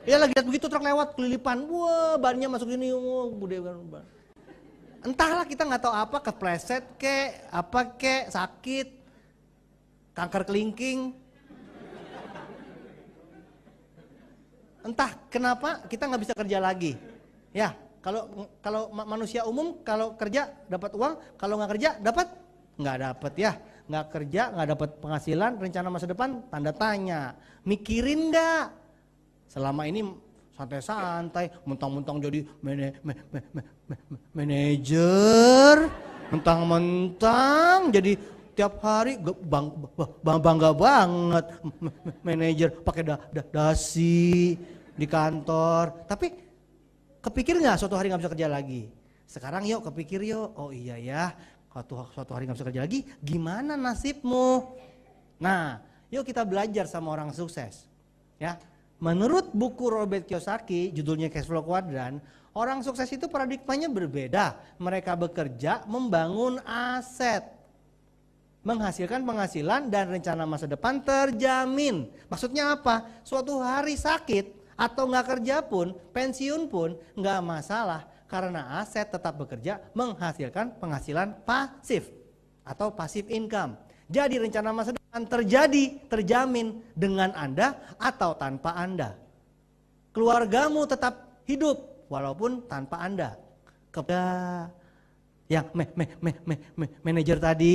Ya lagi lihat begitu truk lewat kelilipan, wah bannya masuk sini, wah gede banget. Entahlah kita nggak tahu apa, kepleset kek, apa kek, sakit, kanker kelingking. Entah kenapa kita nggak bisa kerja lagi. Ya, kalau manusia umum kalau kerja dapat uang, kalau nggak kerja nggak dapat ya. Nggak kerja, nggak dapat penghasilan, rencana masa depan tanda tanya. Mikirin nggak? Selama ini santai-santai, mentang-mentang jadi manajer, mentang-mentang jadi tiap hari bangga banget manajer pakai dasi di kantor. Tapi kepikir nggak suatu hari nggak bisa kerja lagi? Sekarang yuk kepikir yuk, oh iya ya, kalau suatu hari nggak bisa kerja lagi, gimana nasibmu? Nah, yuk kita belajar sama orang sukses, ya. Menurut buku Robert Kiyosaki, judulnya Cash Flow Quadrant, orang sukses itu paradigmanya berbeda. Mereka bekerja membangun aset, menghasilkan penghasilan dan rencana masa depan terjamin. Maksudnya apa? Suatu hari sakit atau nggak kerja pun, pensiun pun nggak masalah karena aset tetap bekerja menghasilkan penghasilan pasif atau passive income. Jadi rencana masa depan terjamin dengan Anda atau tanpa Anda. Keluargamu tetap hidup walaupun tanpa Anda. Kepada yang manajer tadi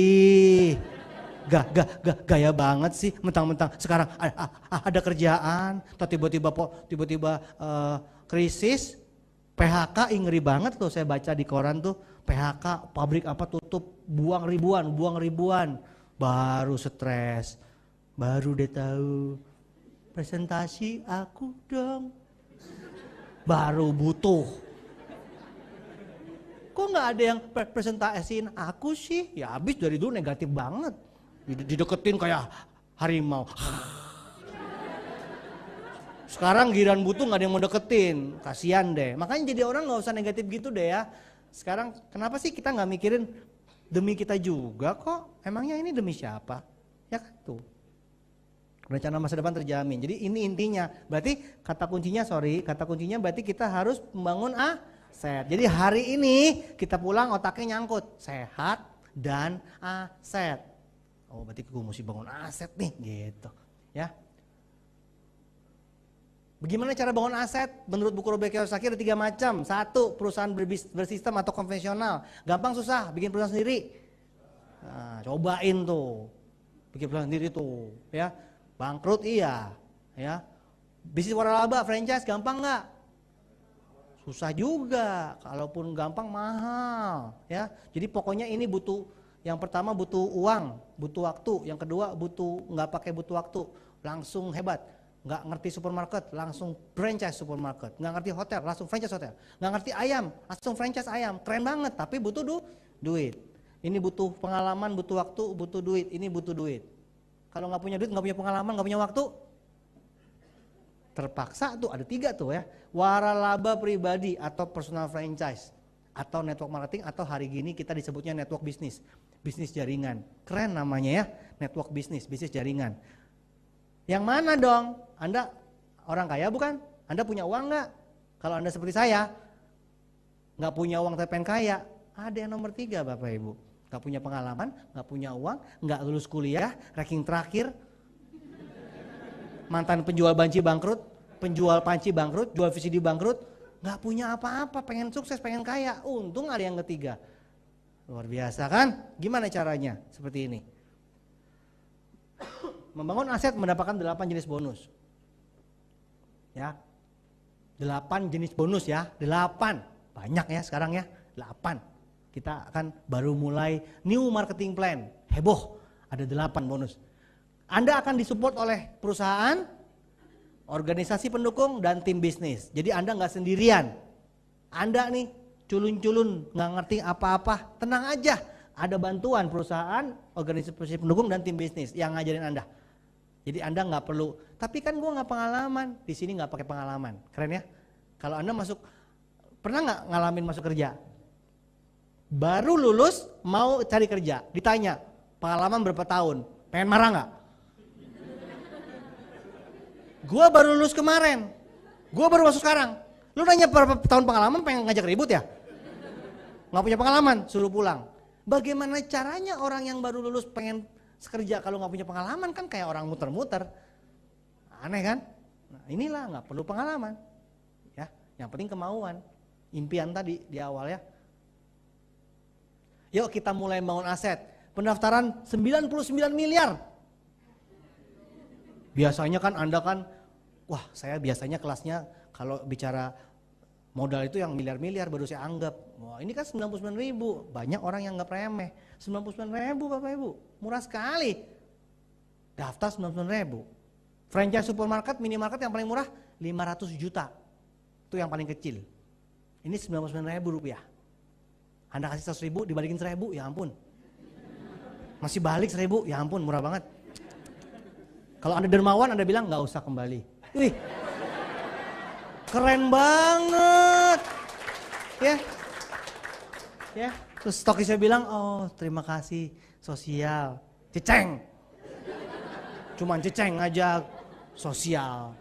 gaya banget sih, mentang-mentang sekarang ada kerjaan, tiba-tiba krisis, PHK, ngeri banget tuh saya baca di koran tuh, PHK pabrik apa tutup, buang ribuan. Baru stres, baru deh tahu presentasi aku dong, baru butuh. Kok nggak ada yang presentasiin aku sih? Ya habis dari dulu negatif banget, dideketin kayak harimau. Sekarang giliran butuh nggak ada yang mau deketin, kasihan deh. Makanya jadi orang nggak usah negatif gitu deh ya. Sekarang kenapa sih kita nggak mikirin demi kita juga kok, emangnya ini demi siapa? Ya kan tuh. Rencana masa depan terjamin. Jadi ini intinya. Berarti kata kuncinya berarti kita harus membangun aset. Jadi hari ini kita pulang otaknya nyangkut, sehat dan aset. Oh berarti gue mesti bangun aset nih gitu. Ya. Bagaimana cara bangun aset? Menurut buku Robert Kiyosaki ada 3 macam. 1, perusahaan bersistem atau konvensional. Gampang susah, bikin perusahaan sendiri. Nah, cobain tuh. Bikin perusahaan sendiri tuh, ya. Bangkrut iya, ya. Bisnis waralaba, franchise gampang nggak? Susah juga. Kalaupun gampang mahal, ya. Jadi pokoknya ini butuh, yang pertama butuh uang, butuh waktu. Yang kedua nggak pakai butuh waktu, langsung hebat. Nggak ngerti supermarket, langsung franchise supermarket. Nggak ngerti hotel, langsung franchise hotel. Nggak ngerti ayam, langsung franchise ayam. Keren banget, tapi butuh duit. Ini butuh pengalaman, butuh waktu, butuh duit. Ini butuh duit. Kalau nggak punya duit, nggak punya pengalaman, nggak punya waktu, terpaksa tuh ada 3 tuh ya. Waralaba pribadi atau personal franchise. Atau network marketing, atau hari gini kita disebutnya network bisnis. Bisnis jaringan. Keren namanya ya, network bisnis jaringan. Yang mana dong? Anda orang kaya bukan? Anda punya uang nggak? Kalau Anda seperti saya, nggak punya uang tapi pengen kaya, ada yang nomor 3 Bapak Ibu. Nggak punya pengalaman, nggak punya uang, nggak lulus kuliah, ranking terakhir, mantan penjual panci bangkrut, jual VCD bangkrut, nggak punya apa-apa, pengen sukses, pengen kaya. Untung ada yang ketiga. Luar biasa kan? Gimana caranya? Seperti ini. Membangun aset mendapatkan 8 jenis bonus. Ya. 8 jenis bonus ya. 8. Banyak ya sekarang ya. 8. Kita akan baru mulai new marketing plan. Heboh. Ada 8 bonus. Anda akan disupport oleh perusahaan, organisasi pendukung, dan tim bisnis. Jadi Anda nggak sendirian. Anda nih culun-culun nggak ngerti apa-apa, tenang aja. Ada bantuan perusahaan, organisasi pendukung, dan tim bisnis yang ngajarin Anda. Jadi Anda nggak perlu, tapi kan gue nggak pengalaman. Di sini nggak pakai pengalaman, keren ya. Kalau Anda masuk, pernah nggak ngalamin masuk kerja? Baru lulus mau cari kerja, ditanya pengalaman berapa tahun, pengen marah nggak? Gue baru lulus kemarin, gue baru masuk sekarang. Lu nanya berapa tahun pengalaman, pengen ngajak ribut ya? Nggak punya pengalaman, suruh pulang. Bagaimana caranya orang yang baru lulus pengen kerja kalau nggak punya pengalaman? Kan kayak orang muter-muter, aneh kan? Nah, inilah nggak perlu pengalaman, ya. Yang penting kemauan, impian tadi di awal ya. Yuk kita mulai bangun aset. Pendaftaran 99 miliar. Biasanya kan Anda kan, wah saya biasanya kelasnya kalau bicara modal itu yang miliar-miliar baru saya anggap. Wah ini kan 99 ribu, banyak orang yang nggak remeh. 99 ribu Bapak Ibu, murah sekali. Daftar 99 ribu. Franchise supermarket, minimarket yang paling murah 500 juta. Itu yang paling kecil. Ini 99 ribu rupiah. Anda kasih 100 ribu dibalikin 1000, ya ampun. Masih balik 1000, ya ampun murah banget. Kalau Anda dermawan Anda bilang nggak usah kembali. Wih. Keren banget, ya, ya. Terus stokisnya bilang, oh terima kasih sosial, ceceng, cuman ceceng aja sosial.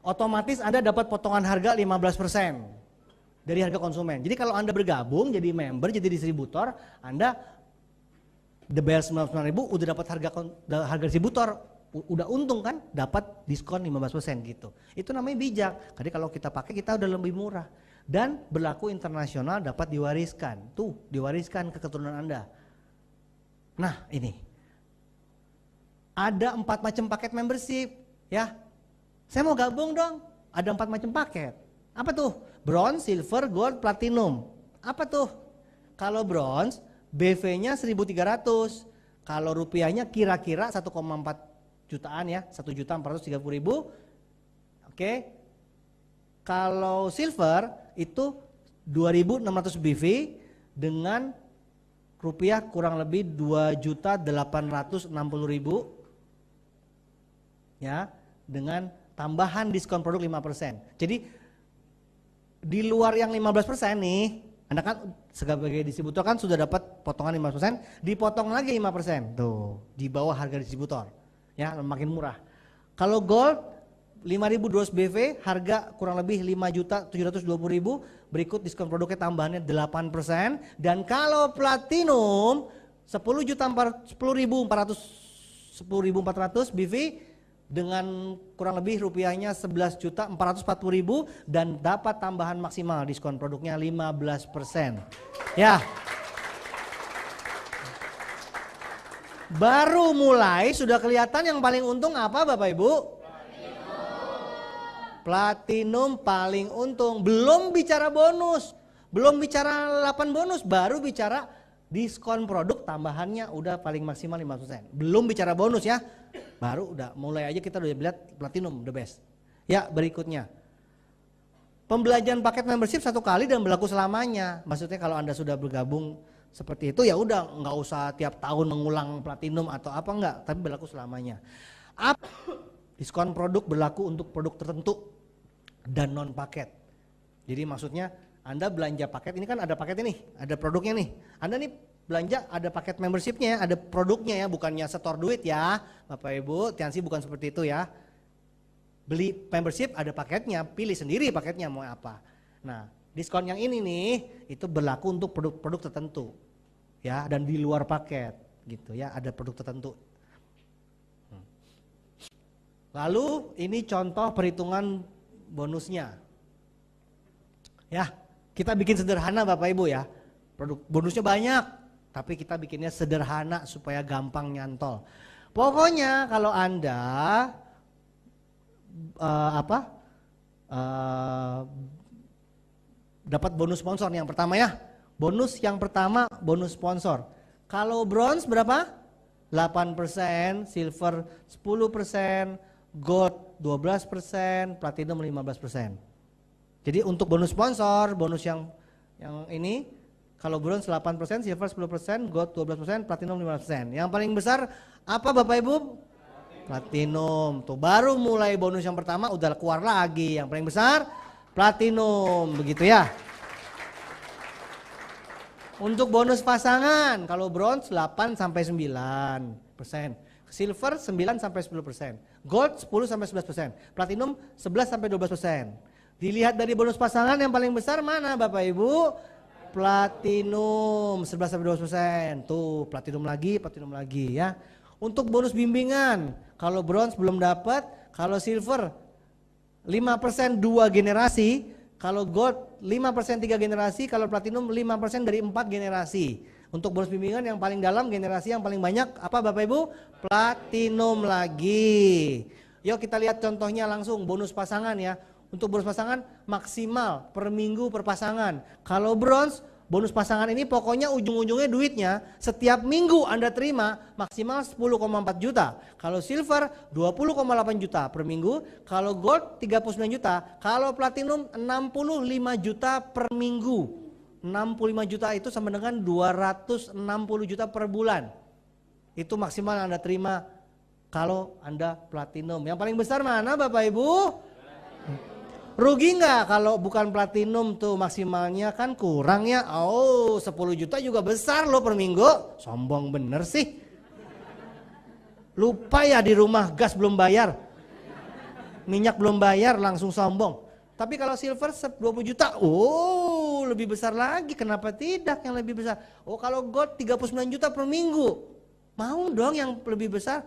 Otomatis Anda dapat potongan harga 15% dari harga konsumen. Jadi kalau Anda bergabung jadi member, jadi distributor, Anda bayar 99 ribu udah dapat harga distributor. Udah untung kan, dapat diskon 15% gitu. Itu namanya bijak. Jadi kalau kita pakai kita udah lebih murah. Dan berlaku internasional, dapat diwariskan. Tuh, diwariskan ke keturunan Anda. Nah, ini. Ada 4 macam paket membership, ya. Saya mau gabung dong. Ada 4 macam paket. Apa tuh? Bronze, silver, gold, platinum. Apa tuh? Kalau bronze, BV-nya 1.300. Kalau rupiahnya kira-kira 1,4 jutaan ya, 1.430.000. Oke. Kalau silver itu 2.600 BV dengan rupiah kurang lebih 2.860.000 ya, dengan tambahan diskon produk 5%. Jadi di luar yang 15% nih, Anda kan sebagai distributor kan sudah dapat potongan 5%, dipotong lagi 5%. Tuh, di bawah harga distributor. Ya, makin murah. Kalau gold 5.200 BV harga kurang lebih 5.720.000, berikut diskon produknya tambahannya 8%, dan kalau platinum 10.400 BV dengan kurang lebih rupiahnya 11.440.000 dan dapat tambahan maksimal diskon produknya 15%. Ya. Baru mulai sudah kelihatan yang paling untung apa Bapak Ibu? Platinum paling untung. Belum bicara bonus, belum bicara 8 bonus, baru bicara diskon produk tambahannya udah paling maksimal 5%. Belum bicara bonus ya, baru udah mulai aja kita udah lihat platinum the best. Ya berikutnya, pembelajaran paket membership 1 kali dan berlaku selamanya. Maksudnya kalau Anda sudah bergabung seperti itu ya udah nggak usah tiap tahun mengulang platinum atau apa enggak, tapi berlaku selamanya. Diskon produk berlaku untuk produk tertentu dan non paket. Jadi maksudnya Anda belanja paket, ini kan ada paket ini, ada produknya nih. Anda nih belanja ada paket membershipnya, ada produknya ya, bukannya setor duit ya, Bapak Ibu. Tiansi bukan seperti itu ya. Beli membership ada paketnya, pilih sendiri paketnya mau apa. Nah, diskon yang ini nih itu berlaku untuk produk-produk tertentu ya, dan di luar paket gitu ya, ada produk tertentu. Lalu ini contoh perhitungan bonusnya ya, Kita bikin sederhana Bapak Ibu ya. Produk bonusnya banyak, tapi kita bikinnya sederhana supaya gampang nyantol. Pokoknya kalau Anda dapat bonus sponsor yang pertama ya. Bonus yang pertama bonus sponsor. Kalau bronze berapa? 8%, silver 10%, gold 12%, platinum 15%. Jadi untuk bonus sponsor, bonus yang ini kalau bronze 8%, silver 10%, gold 12%, platinum 15%. Yang paling besar apa Bapak Ibu? Platinum. Tuh baru mulai bonus yang pertama udah keluar lagi. Yang paling besar platinum, begitu ya. Untuk bonus pasangan, kalau bronze 8 sampai 9%, silver 9 sampai 10%, gold 10 sampai 11%, platinum 11 sampai 12%. Dilihat dari bonus pasangan yang paling besar mana Bapak Ibu? Platinum 11 sampai 12%. Tuh, platinum lagi ya. Untuk bonus bimbingan, kalau bronze belum dapat, kalau silver 5% 2 generasi, kalau gold 5% 3 generasi, kalau platinum 5% dari 4 generasi. Untuk bonus bimbingan yang paling dalam, generasi yang paling banyak apa Bapak Ibu? Platinum lagi. Yuk kita lihat contohnya langsung bonus pasangan ya. Untuk bonus pasangan maksimal per minggu per pasangan. Kalau bronze, bonus pasangan ini pokoknya ujung-ujungnya duitnya setiap minggu Anda terima maksimal 10,4 juta. Kalau silver 20,8 juta per minggu, kalau gold 39 juta, kalau platinum 65 juta per minggu. 65 juta itu sama dengan 260 juta per bulan. Itu maksimal Anda terima kalau Anda platinum. Yang paling besar mana Bapak Ibu? Rugi nggak kalau bukan platinum tuh maksimalnya kan kurang ya. Oh 10 juta juga besar loh per minggu. Sombong bener sih. Lupa ya di rumah gas belum bayar. Minyak belum bayar langsung sombong. Tapi kalau silver 20 juta, oh lebih besar lagi. Kenapa tidak yang lebih besar? Oh kalau gold 39 juta per minggu. Mau dong yang lebih besar.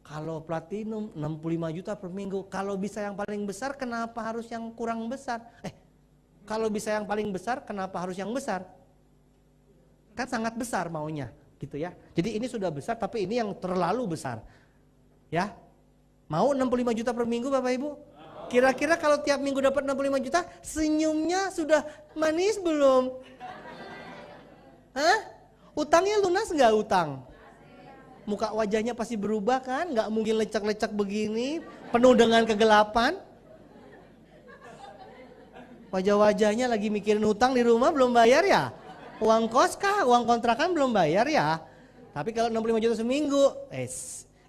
Kalau platinum 65 juta per minggu. Kalau bisa yang paling besar kenapa harus yang kurang besar? Kalau bisa yang paling besar kenapa harus yang besar? Kan sangat besar maunya gitu ya. Jadi ini sudah besar tapi ini yang terlalu besar. Ya. Mau 65 juta per minggu Bapak Ibu? Kira-kira kalau tiap minggu dapat 65 juta senyumnya sudah manis belum? Hah? Utangnya lunas nggak utang? Muka wajahnya pasti berubah kan, nggak mungkin lecak-lecak begini, penuh dengan kegelapan. Wajah-wajahnya lagi mikirin utang di rumah belum bayar ya? Uang kos kah, uang kontrakan belum bayar ya? Tapi kalau 65 juta seminggu,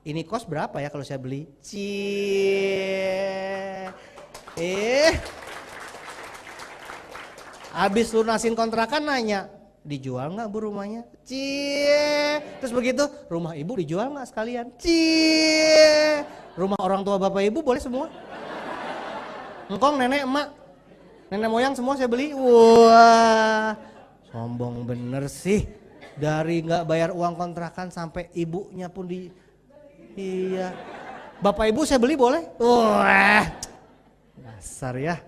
ini kos berapa ya kalau saya beli? Habis lunasin kontrakan nanya, dijual nggak bu rumahnya? Terus begitu rumah ibu dijual nggak sekalian? Rumah orang tua bapak ibu boleh semua? Engkong, nenek, emak, nenek moyang semua saya beli. Wah, sombong bener sih. Dari nggak bayar uang kontrakan sampai ibunya pun iya. Bapak ibu saya beli boleh? Wah, dasar ya.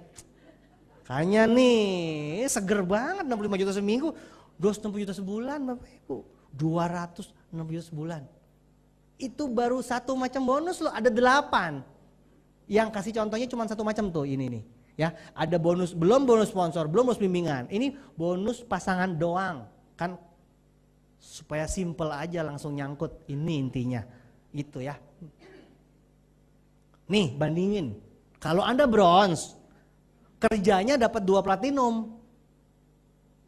Kayaknya nih seger banget 65 juta seminggu. 260 juta sebulan Bapak Ibu, 260 juta sebulan. Itu baru satu macam bonus loh, ada 8. Yang kasih contohnya cuma satu macam tuh ini nih. Ya, ada bonus, belum bonus sponsor, belum bonus bimbingan. Ini bonus pasangan doang. Kan supaya simple aja langsung nyangkut. Ini intinya. Itu ya. Nih, bandingin. Kalau Anda bronze, kerjanya dapat 2 platinum.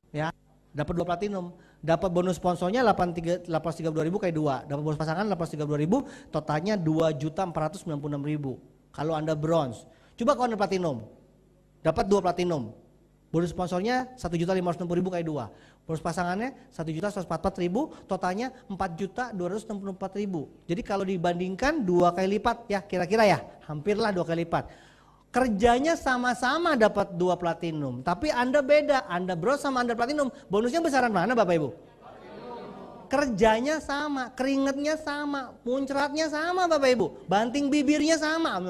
Ya. Dapat 2 platinum, dapat bonus sponsornya 832.000 kali 2, dapat bonus pasangan 832.000, totalnya 2.496.000. Kalau Anda bronze, coba kalau Anda platinum, dapat 2 platinum, bonus sponsornya 1.560.000 kali 2, bonus pasangannya 1.144.000, totalnya 4.264.000. Jadi kalau dibandingkan 2 kali lipat ya kira-kira ya, hampirlah 2 kali lipat. Kerjanya sama-sama dapat 2 platinum, tapi Anda beda, Anda bronze sama Anda platinum, bonusnya besaran mana Bapak Ibu? Kerjanya sama, keringetnya sama, muncratnya sama Bapak Ibu, banting bibirnya sama.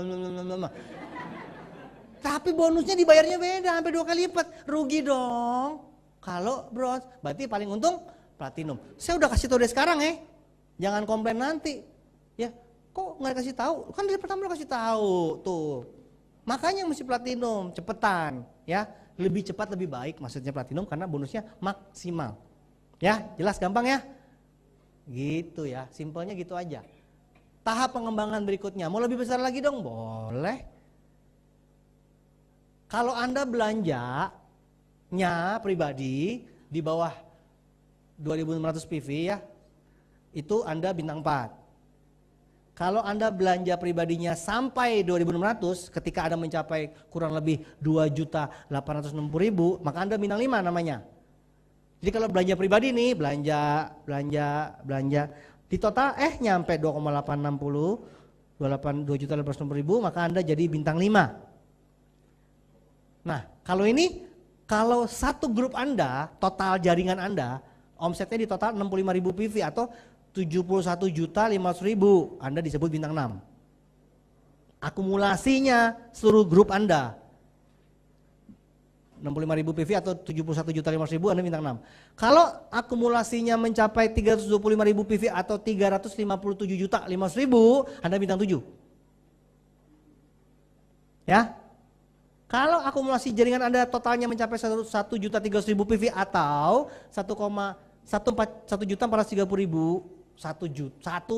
Tapi bonusnya dibayarnya beda, sampai 2 kali lipat. Rugi dong. Kalau bronze, berarti paling untung platinum. Saya udah kasih tahu dari sekarang ya. Jangan komplain nanti. Ya, kok nggak kasih tahu? Kan dari pertama udah kasih tahu tuh. Makanya mesti platinum, cepetan ya. Lebih cepat lebih baik maksudnya platinum karena bonusnya maksimal. Ya, jelas gampang ya? Gitu ya, simpelnya gitu aja. Tahap pengembangan berikutnya, mau lebih besar lagi dong? Boleh. Kalau Anda belanjanya pribadi di bawah 2.600 PV ya, itu Anda bintang 4. Kalau Anda belanja pribadinya sampai 2.600, ketika Anda mencapai kurang lebih 2.860.000, maka Anda bintang 5 namanya. Jadi kalau belanja pribadi nih, belanja di total nyampe 2,860, 2.860.000, maka Anda jadi bintang 5. Nah, kalau ini, kalau satu grup Anda, total jaringan Anda, omsetnya di total 65.000 PV atau 71.500.000, Anda disebut bintang 6. Akumulasinya seluruh grup Anda 65.000 PV atau 71.500.000, Anda bintang 6. Kalau akumulasinya mencapai 325.000 PV atau 357.500.000, Anda bintang 7. Ya. Kalau akumulasi jaringan Anda totalnya mencapai 1.300.000 PV atau 1.430.000, 1.430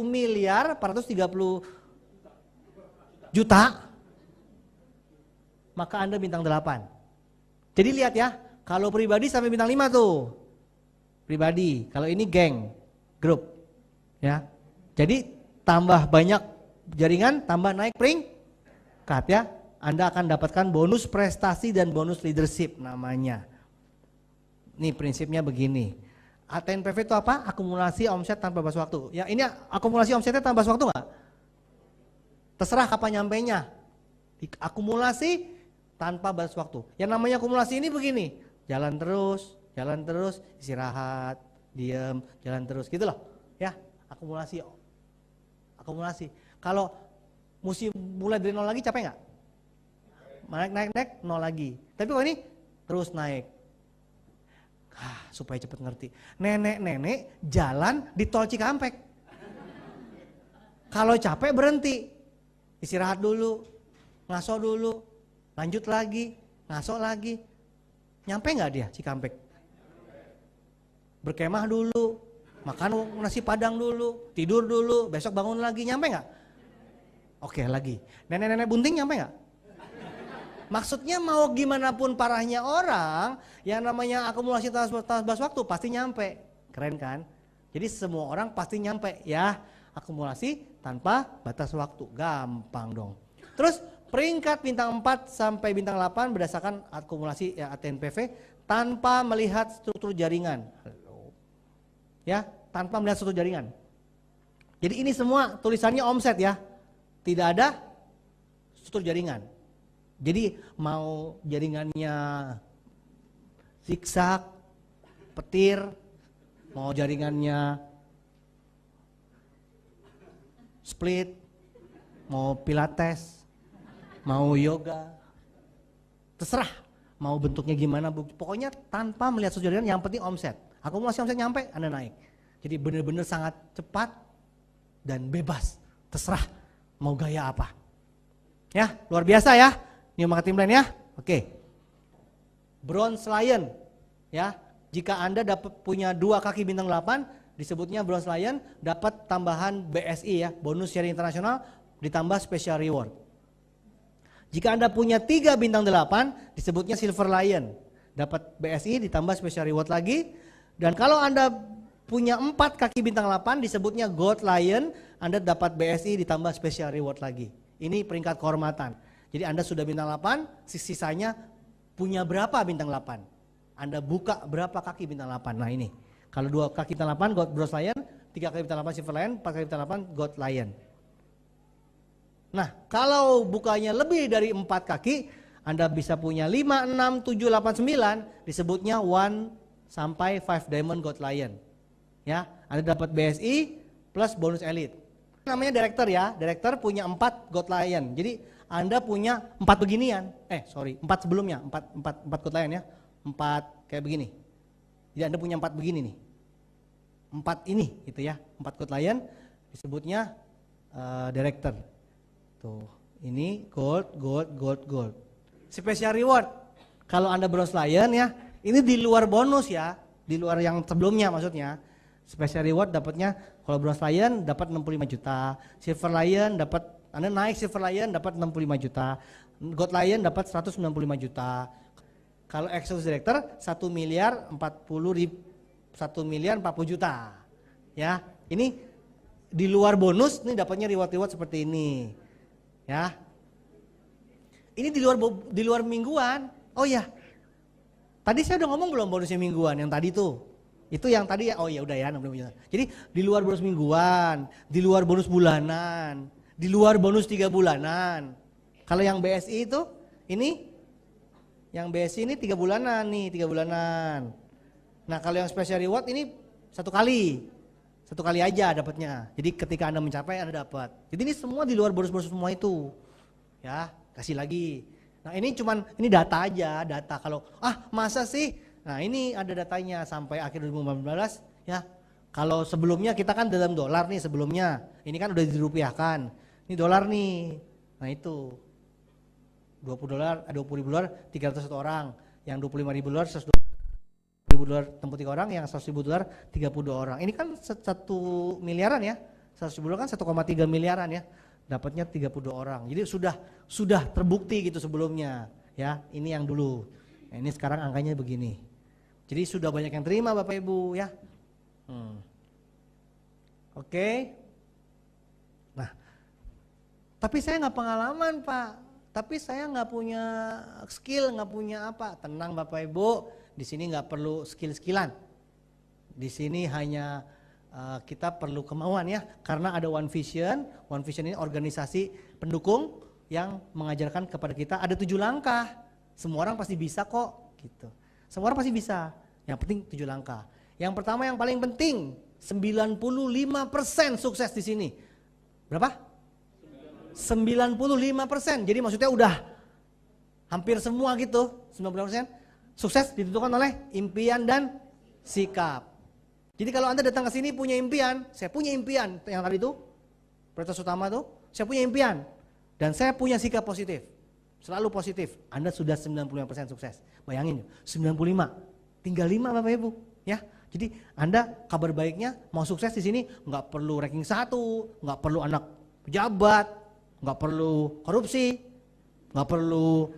juta, maka Anda bintang 8. Jadi lihat ya, kalau pribadi sampai bintang 5 tuh. Pribadi, kalau ini geng, grup. Ya. Jadi tambah banyak jaringan, tambah naik peringkat ya. Anda akan dapatkan bonus prestasi dan bonus leadership namanya. Nih prinsipnya begini. ATNPV itu apa? Akumulasi omset tanpa batas waktu. Ya ini akumulasi omsetnya tanpa batas waktu nggak? Terserah kapan nyampainya. Akumulasi tanpa batas waktu. Yang namanya akumulasi ini begini, jalan terus, istirahat, diem, jalan terus, gitu loh. Ya, akumulasi. Kalau mesti mulai dari nol lagi capek nggak? Naik, nol lagi. Tapi kalau ini terus naik. Supaya cepat ngerti. Nenek jalan di tol Cikampek. Kalau capek berhenti, istirahat dulu, ngaso dulu, lanjut lagi, ngaso lagi. Nyampe nggak dia Cikampek? Berkemah dulu, makan nasi padang dulu, tidur dulu, besok bangun lagi, nyampe nggak? Oke lagi. Nenek bunting nyampe nggak? Maksudnya mau gimana pun parahnya orang, yang namanya akumulasi tanpa batas waktu pasti nyampe. Keren kan? Jadi semua orang pasti nyampe ya. Akumulasi tanpa batas waktu. Gampang dong. Terus peringkat bintang 4 sampai bintang 8 berdasarkan akumulasi ya, ATNPV tanpa melihat struktur jaringan. Ya, tanpa melihat struktur jaringan. Jadi ini semua tulisannya omset ya. Tidak ada struktur jaringan. Jadi mau jaringannya zigzag, petir, mau jaringannya split, mau pilates, mau yoga, terserah mau bentuknya gimana, pokoknya tanpa melihat struktur jaringan, yang penting omset. Akumulasi omset nyampe, Anda naik. Jadi benar-benar sangat cepat dan bebas, terserah mau gaya apa. Ya, luar biasa ya. New marketing plan ya. Oke. Bronze Lion ya. Jika Anda dapat punya 2 kaki bintang 8 disebutnya Bronze Lion, dapat tambahan BSI ya, bonus sharing internasional ditambah special reward. Jika Anda punya 3 bintang 8 disebutnya Silver Lion, dapat BSI ditambah special reward lagi. Dan kalau Anda punya 4 kaki bintang 8 disebutnya Gold Lion, Anda dapat BSI ditambah special reward lagi. Ini peringkat kehormatan. Jadi Anda sudah bintang 8, sisanya punya berapa bintang 8? Anda buka berapa kaki bintang 8? Nah ini, kalau 2 kaki bintang 8 Gold Bronze Lion, 3 kaki bintang 8 Silver Lion, 4 kaki bintang 8 Gold Lion. Nah kalau bukanya lebih dari 4 kaki, Anda bisa punya 5, 6, 7, 8, 9, disebutnya 1 sampai 5 Diamond Gold Lion. Ya, Anda dapat BSI plus bonus elite. Namanya director ya, director punya 4 Gold Lion. Jadi Anda punya 4 beginian, 4 sebelumnya, 4 quote lion ya, 4 kayak begini. Jadi Anda punya 4 begini nih, 4 ini gitu ya, 4 quote lion disebutnya director. Tuh, ini gold, gold, gold, gold. Special reward, kalau Anda bronze lion ya, ini di luar bonus ya, di luar yang sebelumnya maksudnya. Special reward dapatnya kalau bronze lion dapat 65 juta, silver lion dapat, Anda naik silver lion dapat 65 juta, gold lion dapat 195 juta. Kalau executive director 1 miliar 40 juta. Ya, ini di luar bonus nih dapatnya reward seperti ini. Ya. Ini di luar mingguan. Oh ya. Tadi saya udah ngomong belum bonusnya mingguan yang tadi tuh? Itu yang tadi ya, oh ya udah ya 65 juta. Jadi di luar bonus mingguan, di luar bonus bulanan, di luar bonus 3 bulanan. Kalau yang BSI itu, ini yang BSI ini 3 bulanan nih, 3 bulanan. Nah kalau yang special reward ini 1 kali. 1 kali aja dapatnya. Jadi ketika Anda mencapai Anda dapat. Jadi ini semua di luar bonus-bonus semua itu. Ya, kasih lagi. Nah ini data aja, data. Kalau masa sih? Nah ini ada datanya sampai akhir 2019 ya. Kalau sebelumnya kita kan dalam dolar nih sebelumnya. Ini kan udah dirupiahkan. Ini dolar nih. Nah itu 20 dolar, 20 ribu dolar 300 orang. Yang 25 ribu dolar 120 ribu dolar tempat 3 orang, yang 100 ribu dolar 32 orang. Ini kan 1 miliaran ya. 100 ribu dolar kan 1,3 miliaran ya. Dapatnya 32 orang. Jadi sudah terbukti gitu sebelumnya ya. Ini yang dulu. Nah, ini sekarang angkanya begini. Jadi sudah banyak yang terima Bapak Ibu ya. Oke. Nah, tapi saya nggak pengalaman Pak. Tapi saya nggak punya skill, nggak punya apa. Tenang Bapak Ibu, di sini nggak perlu skill-skillan. Di sini hanya kita perlu kemauan ya. Karena ada One Vision. One Vision ini organisasi pendukung yang mengajarkan kepada kita ada 7 langkah. Semua orang pasti bisa kok gitu. Semua orang pasti bisa, yang penting 7 langkah. Yang pertama yang paling penting, 95% sukses di sini. Berapa? 95%, jadi maksudnya udah hampir semua gitu, 95%. Sukses ditentukan oleh impian dan sikap. Jadi kalau Anda datang ke sini punya impian, saya punya impian, yang tadi itu, prioritas utama tuh, saya punya impian. Dan saya punya sikap positif. Selalu positif, Anda sudah 95% sukses. Bayangin, 95, tinggal 5 Bapak Ibu, ya. Jadi Anda kabar baiknya mau sukses di sini nggak perlu ranking 1, nggak perlu anak pejabat, nggak perlu korupsi, nggak perlu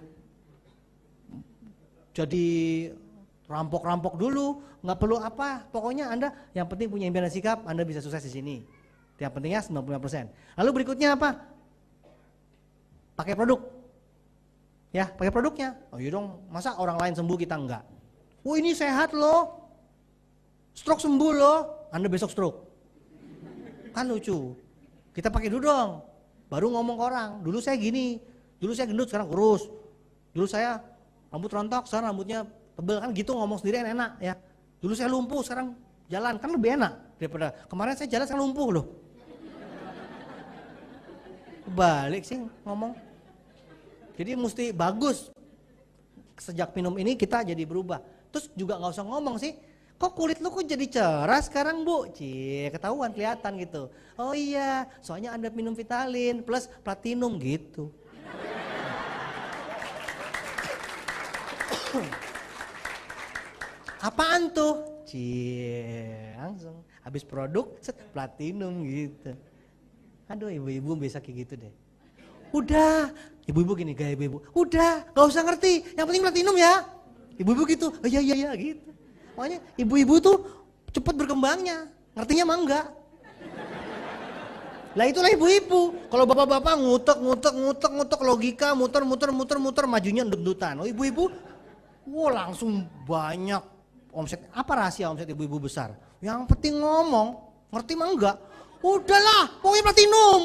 jadi rampok-rampok dulu, nggak perlu apa. Pokoknya Anda yang penting punya impian dan sikap, Anda bisa sukses di sini. Yang pentingnya 95%. Lalu berikutnya apa? Pakai produk. Ya, pakai produknya. Oh iya dong, masa orang lain sembuh kita enggak? Oh ini sehat loh. Stroke sembuh loh. Anda besok stroke. Kan lucu. Kita pakai dulu dong. Baru ngomong ke orang. Dulu saya gini. Dulu saya gendut, sekarang kurus. Dulu saya rambut rontok, sekarang rambutnya tebel. Kan gitu ngomong sendiri kan enak ya. Dulu saya lumpuh, sekarang jalan. Kan lebih enak daripada kemarin saya jalan sekarang lumpuh loh. Balik sih ngomong. Jadi mesti bagus. Sejak minum ini kita jadi berubah. Terus juga nggak usah ngomong sih. Kok kulit lu kok jadi cerah sekarang Bu? Ketahuan kelihatan gitu. Oh iya, soalnya Anda minum Vitalin plus platinum gitu. Apaan tuh? Langsung habis produk platinum gitu. Aduh ibu-ibu bisa kayak gitu deh. Udah, ibu-ibu gini gaya ibu-ibu. Udah, gak usah ngerti. Yang penting platinum ya. Ibu-ibu gitu. Oh, iya gitu. Makanya ibu-ibu tuh cepat berkembangnya. Ngertinya mah enggak. Lah itulah ibu-ibu. Kalau bapak-bapak ngutek logika, muter majunya endut-endutan. Oh ibu-ibu, langsung banyak omset. Apa rahasia omset ibu-ibu besar? Yang penting ngomong, ngerti mah enggak. Udahlah, pokoknya platinum.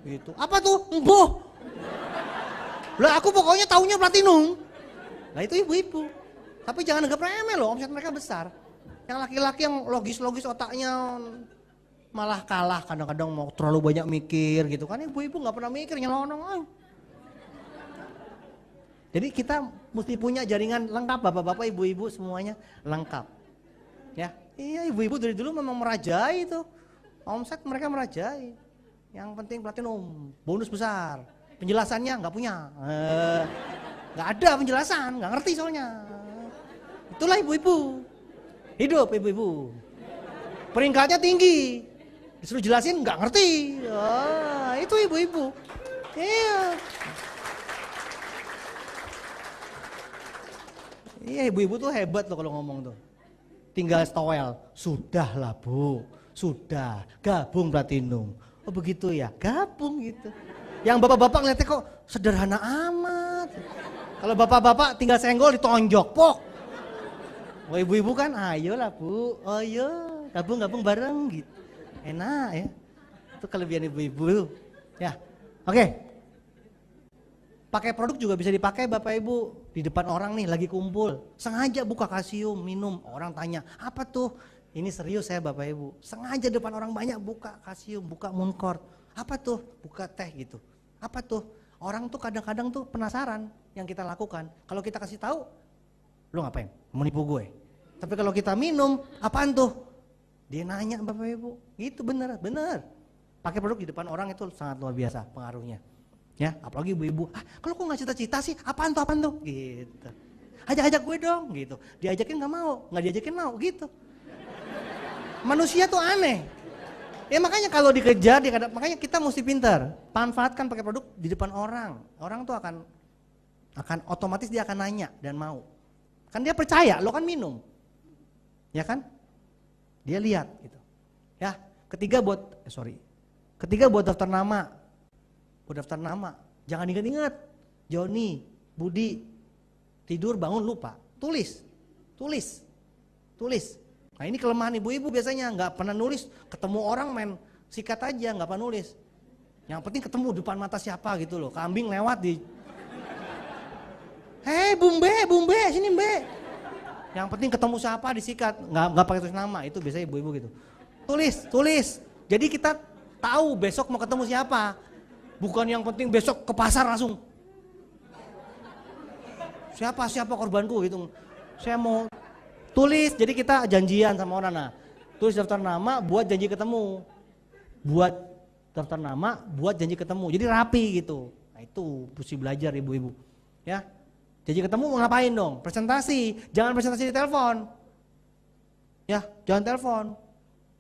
Gitu. Apa tuh? Embuh. Lah aku pokoknya taunya platinum. Nah itu ibu-ibu. Tapi jangan anggap remeh loh, omset mereka besar. Yang laki-laki yang logis-logis otaknya malah kalah, kadang-kadang mau terlalu banyak mikir gitu kan. Ibu-ibu gak pernah mikir, nyelonong. Jadi kita mesti punya jaringan lengkap, bapak-bapak, ibu-ibu semuanya lengkap. Ya, iya ibu-ibu dari dulu memang merajai itu. Omset mereka merajai. Yang penting platinum, bonus besar. Penjelasannya nggak punya. Nggak ada penjelasan, nggak ngerti soalnya. Itulah ibu-ibu. Hidup ibu-ibu. Peringkatnya tinggi. Disuruh jelasin nggak ngerti. Itu ibu-ibu. Iya. Iya ibu-ibu tuh hebat loh kalau ngomong tuh. Tinggal stowel, sudahlah bu, sudah, gabung platinum. Oh begitu ya, gabung gitu. Yang bapak-bapak ngeliatnya kok sederhana amat. Kalau bapak-bapak tinggal senggol ditonjok, pok. Oh ibu-ibu kan, ayolah bu, ayo gabung-gabung bareng gitu. Enak ya, itu kelebihan ibu-ibu. Ya, oke. Pakai produk juga bisa dipakai bapak ibu. Di depan orang nih lagi kumpul, sengaja buka kalsium, minum. Orang tanya, apa tuh? Ini serius saya bapak ibu. Sengaja depan orang banyak buka kalsium, buka Mooncort. Apa tuh? Buka teh gitu. Apa tuh? Orang tuh kadang-kadang tuh penasaran yang kita lakukan. Kalau kita kasih tahu, lu ngapain? Menipu gue. Tapi kalau kita minum, apaan tuh? Dia nanya bapak ibu. Gitu bener. Pakai produk di depan orang itu sangat luar biasa pengaruhnya. Ya, apalagi ibu-ibu, kalau kok nggak cita-cita sih, apaan tuh, gitu. Ajak gue dong, gitu. Diajakin nggak diajakin mau, gitu. Manusia tuh aneh. Ya makanya kalau dikejar, makanya kita mesti pintar. Manfaatkan pakai produk di depan orang. Orang tuh akan otomatis dia akan nanya dan mau. Kan dia percaya, lo kan minum, ya kan? Dia lihat, gitu. Ya, ketiga buat daftar nama. Daftar nama, jangan ingat-ingat. Joni, Budi, tidur bangun lupa. Tulis. Nah ini kelemahan ibu-ibu biasanya nggak pernah nulis. Ketemu orang main sikat aja, nggak pernah nulis. Yang penting ketemu depan mata siapa gitu loh. Kambing lewat di. Hei Bumbe, sini Mbe. Yang penting ketemu siapa disikat, nggak pakai tulis nama. Itu biasanya ibu-ibu gitu. Tulis. Jadi kita tahu besok mau ketemu siapa. Bukan yang penting besok ke pasar langsung. Siapa korbanku gitu. Saya mau tulis, jadi kita janjian sama orang. Nah, tulis daftar nama buat janji ketemu. Buat daftar nama buat janji ketemu. Jadi rapi gitu. Nah, itu mesti belajar ibu-ibu. Ya. Janji ketemu mau ngapain dong? Presentasi. Jangan presentasi di telepon. Ya, jangan telepon.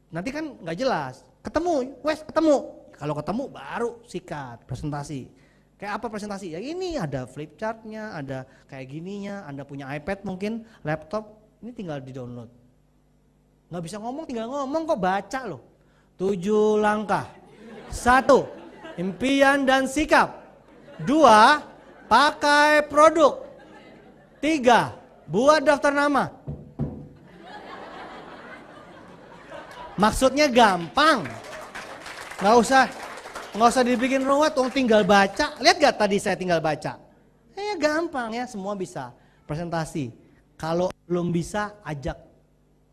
Nanti kan nggak jelas. Ketemu. Kalau ketemu baru sikat, presentasi. Kayak apa presentasi? Ya ini ada flip chartnya, ada kayak gininya, Anda punya iPad mungkin, laptop, ini tinggal di download. Nggak bisa ngomong, tinggal ngomong kok baca loh. 7 langkah. 1. Impian dan sikap. 2. Pakai produk. 3. Buat daftar nama. Maksudnya gampang. Nggak usah dibikin ruwet, tinggal baca. Lihat gak tadi saya tinggal baca? Gampang ya, semua bisa. Presentasi. Kalau belum bisa, ajak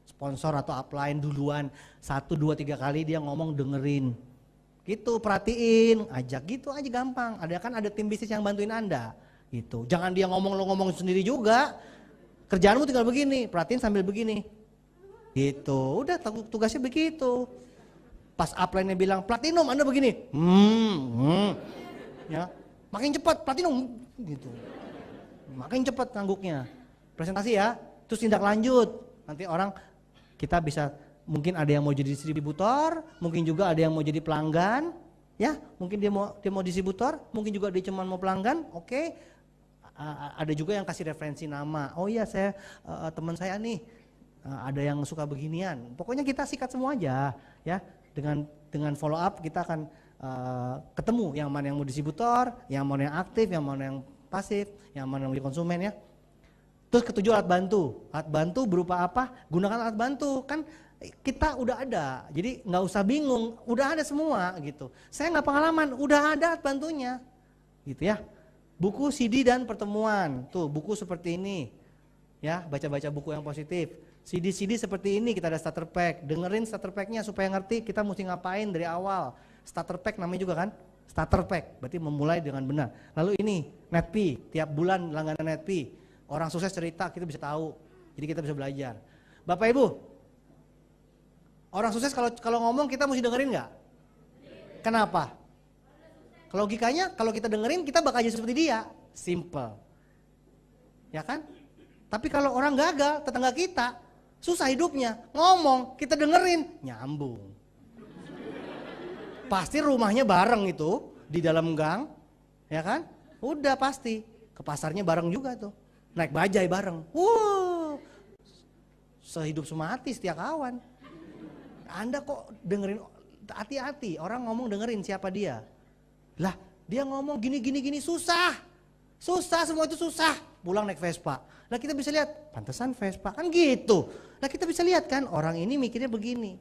sponsor atau upline duluan. 1, 2, 3 kali dia ngomong dengerin. Gitu, perhatiin, ajak gitu aja gampang. Ada tim bisnis yang bantuin Anda. Gitu. Jangan dia ngomong, lo ngomong sendiri juga. Kerjaanmu tinggal begini, perhatiin sambil begini. Gitu, udah tugasnya begitu. Pas upline-nya bilang platinum, Anda begini. Ya, makin cepat platinum gitu. Makin cepat ngangguknya. Presentasi ya, terus tindak lanjut. Nanti orang kita bisa mungkin ada yang mau jadi distributor, mungkin juga ada yang mau jadi pelanggan, ya, mungkin dia mau distributor, mungkin juga dia cuma mau pelanggan, oke. Ada juga yang kasih referensi nama. Oh iya saya teman saya nih ada yang suka beginian. Pokoknya kita sikat semua aja, ya. Dengan follow up kita akan ketemu yang mana yang mau distributor, yang mana yang aktif, yang mana yang pasif, yang mana yang menjadi konsumen ya. Terus ketujuh alat bantu. Alat bantu berupa apa? Gunakan alat bantu, kan kita udah ada. Jadi nggak usah bingung, udah ada semua gitu. Saya nggak pengalaman, udah ada alat bantunya. Gitu ya. Buku, CD dan pertemuan. Tuh, buku seperti ini. Ya, baca-baca buku yang positif. CD seperti ini, kita ada starter pack. Dengerin starter packnya supaya ngerti kita mesti ngapain dari awal. Starter pack namanya juga kan? Starter pack, berarti memulai dengan benar. Lalu ini Netpi, tiap bulan langganan Netpi. Orang sukses cerita, kita bisa tahu. Jadi kita bisa belajar. Bapak Ibu, orang sukses kalau ngomong kita mesti dengerin nggak? Kenapa? Logikanya kalau kita dengerin kita bakal jadi seperti dia. Simple. Ya kan? Tapi kalau orang gagal, tetangga kita, susah hidupnya, ngomong, kita dengerin, nyambung. Pasti rumahnya bareng itu, di dalam gang, ya kan? Udah pasti, ke pasarnya bareng juga tuh. Naik bajai bareng, sehidup semati setia kawan. Anda kok dengerin, hati-hati, orang ngomong dengerin siapa dia. Lah, dia ngomong gini susah. Susah, semua itu susah. Pulang naik Vespa. Lah kita bisa lihat, pantesan Vespa, kan gitu. Lah kita bisa lihat kan, orang ini mikirnya begini.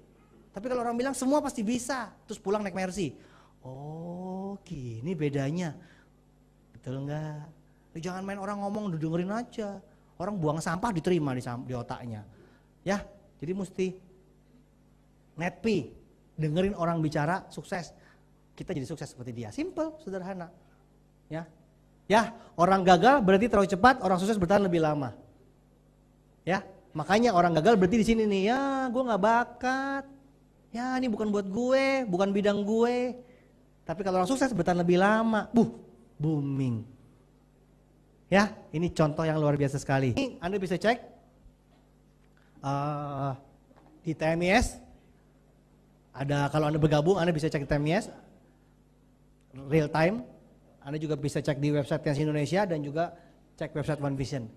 Tapi kalau orang bilang semua pasti bisa, terus pulang naik Mercy. Oh, gini bedanya. Betul enggak? Jangan main orang ngomong, dengerin aja. Orang buang sampah diterima di otaknya. Ya, jadi mesti netpi, dengerin orang bicara, sukses. Kita jadi sukses seperti dia. Simple, sederhana. Ya, orang gagal berarti terlalu cepat, orang sukses bertahan lebih lama. Ya, makanya orang gagal berarti di sini nih, ya gue nggak bakat. Ya ini bukan buat gue, bukan bidang gue. Tapi kalau orang sukses bertahan lebih lama, booming. Ya, ini contoh yang luar biasa sekali. Ini Anda bisa cek di TMIS. Ada, kalau Anda bergabung, Anda bisa cek di TMIS real time. Anda juga bisa cek di website Tians Indonesia dan juga cek website One Vision.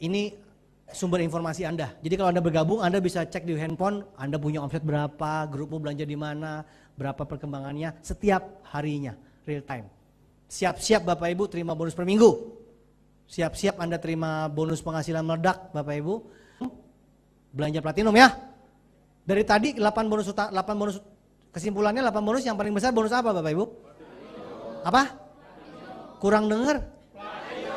Ini sumber informasi Anda. Jadi kalau Anda bergabung, Anda bisa cek di handphone, Anda punya omset berapa, grupmu belanja di mana, berapa perkembangannya setiap harinya, real time. Siap-siap Bapak Ibu terima bonus per minggu. Siap-siap Anda terima bonus penghasilan meledak Bapak Ibu. Belanja platinum ya. Dari tadi 8 bonus kesimpulannya 8 bonus yang paling besar bonus apa Bapak Ibu? Apa? Kurang dengar?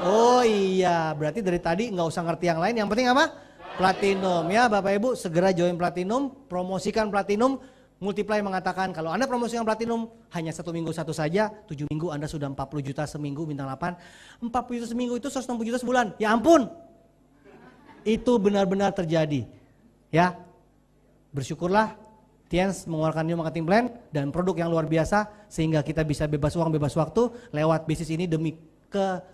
Oh iya, berarti dari tadi nggak usah ngerti yang lain. Yang penting apa? Platinum ya Bapak Ibu, segera join platinum, promosikan platinum. Multiply mengatakan kalau Anda promosikan platinum hanya 1 minggu satu saja, 7 minggu Anda sudah 40 juta seminggu bintang 8. 40 juta seminggu itu 160 juta sebulan. Ya ampun. Itu benar-benar terjadi. Ya. Bersyukurlah Tians mengeluarkan new marketing plan dan produk yang luar biasa sehingga kita bisa bebas uang, bebas waktu lewat bisnis ini demi keluarga.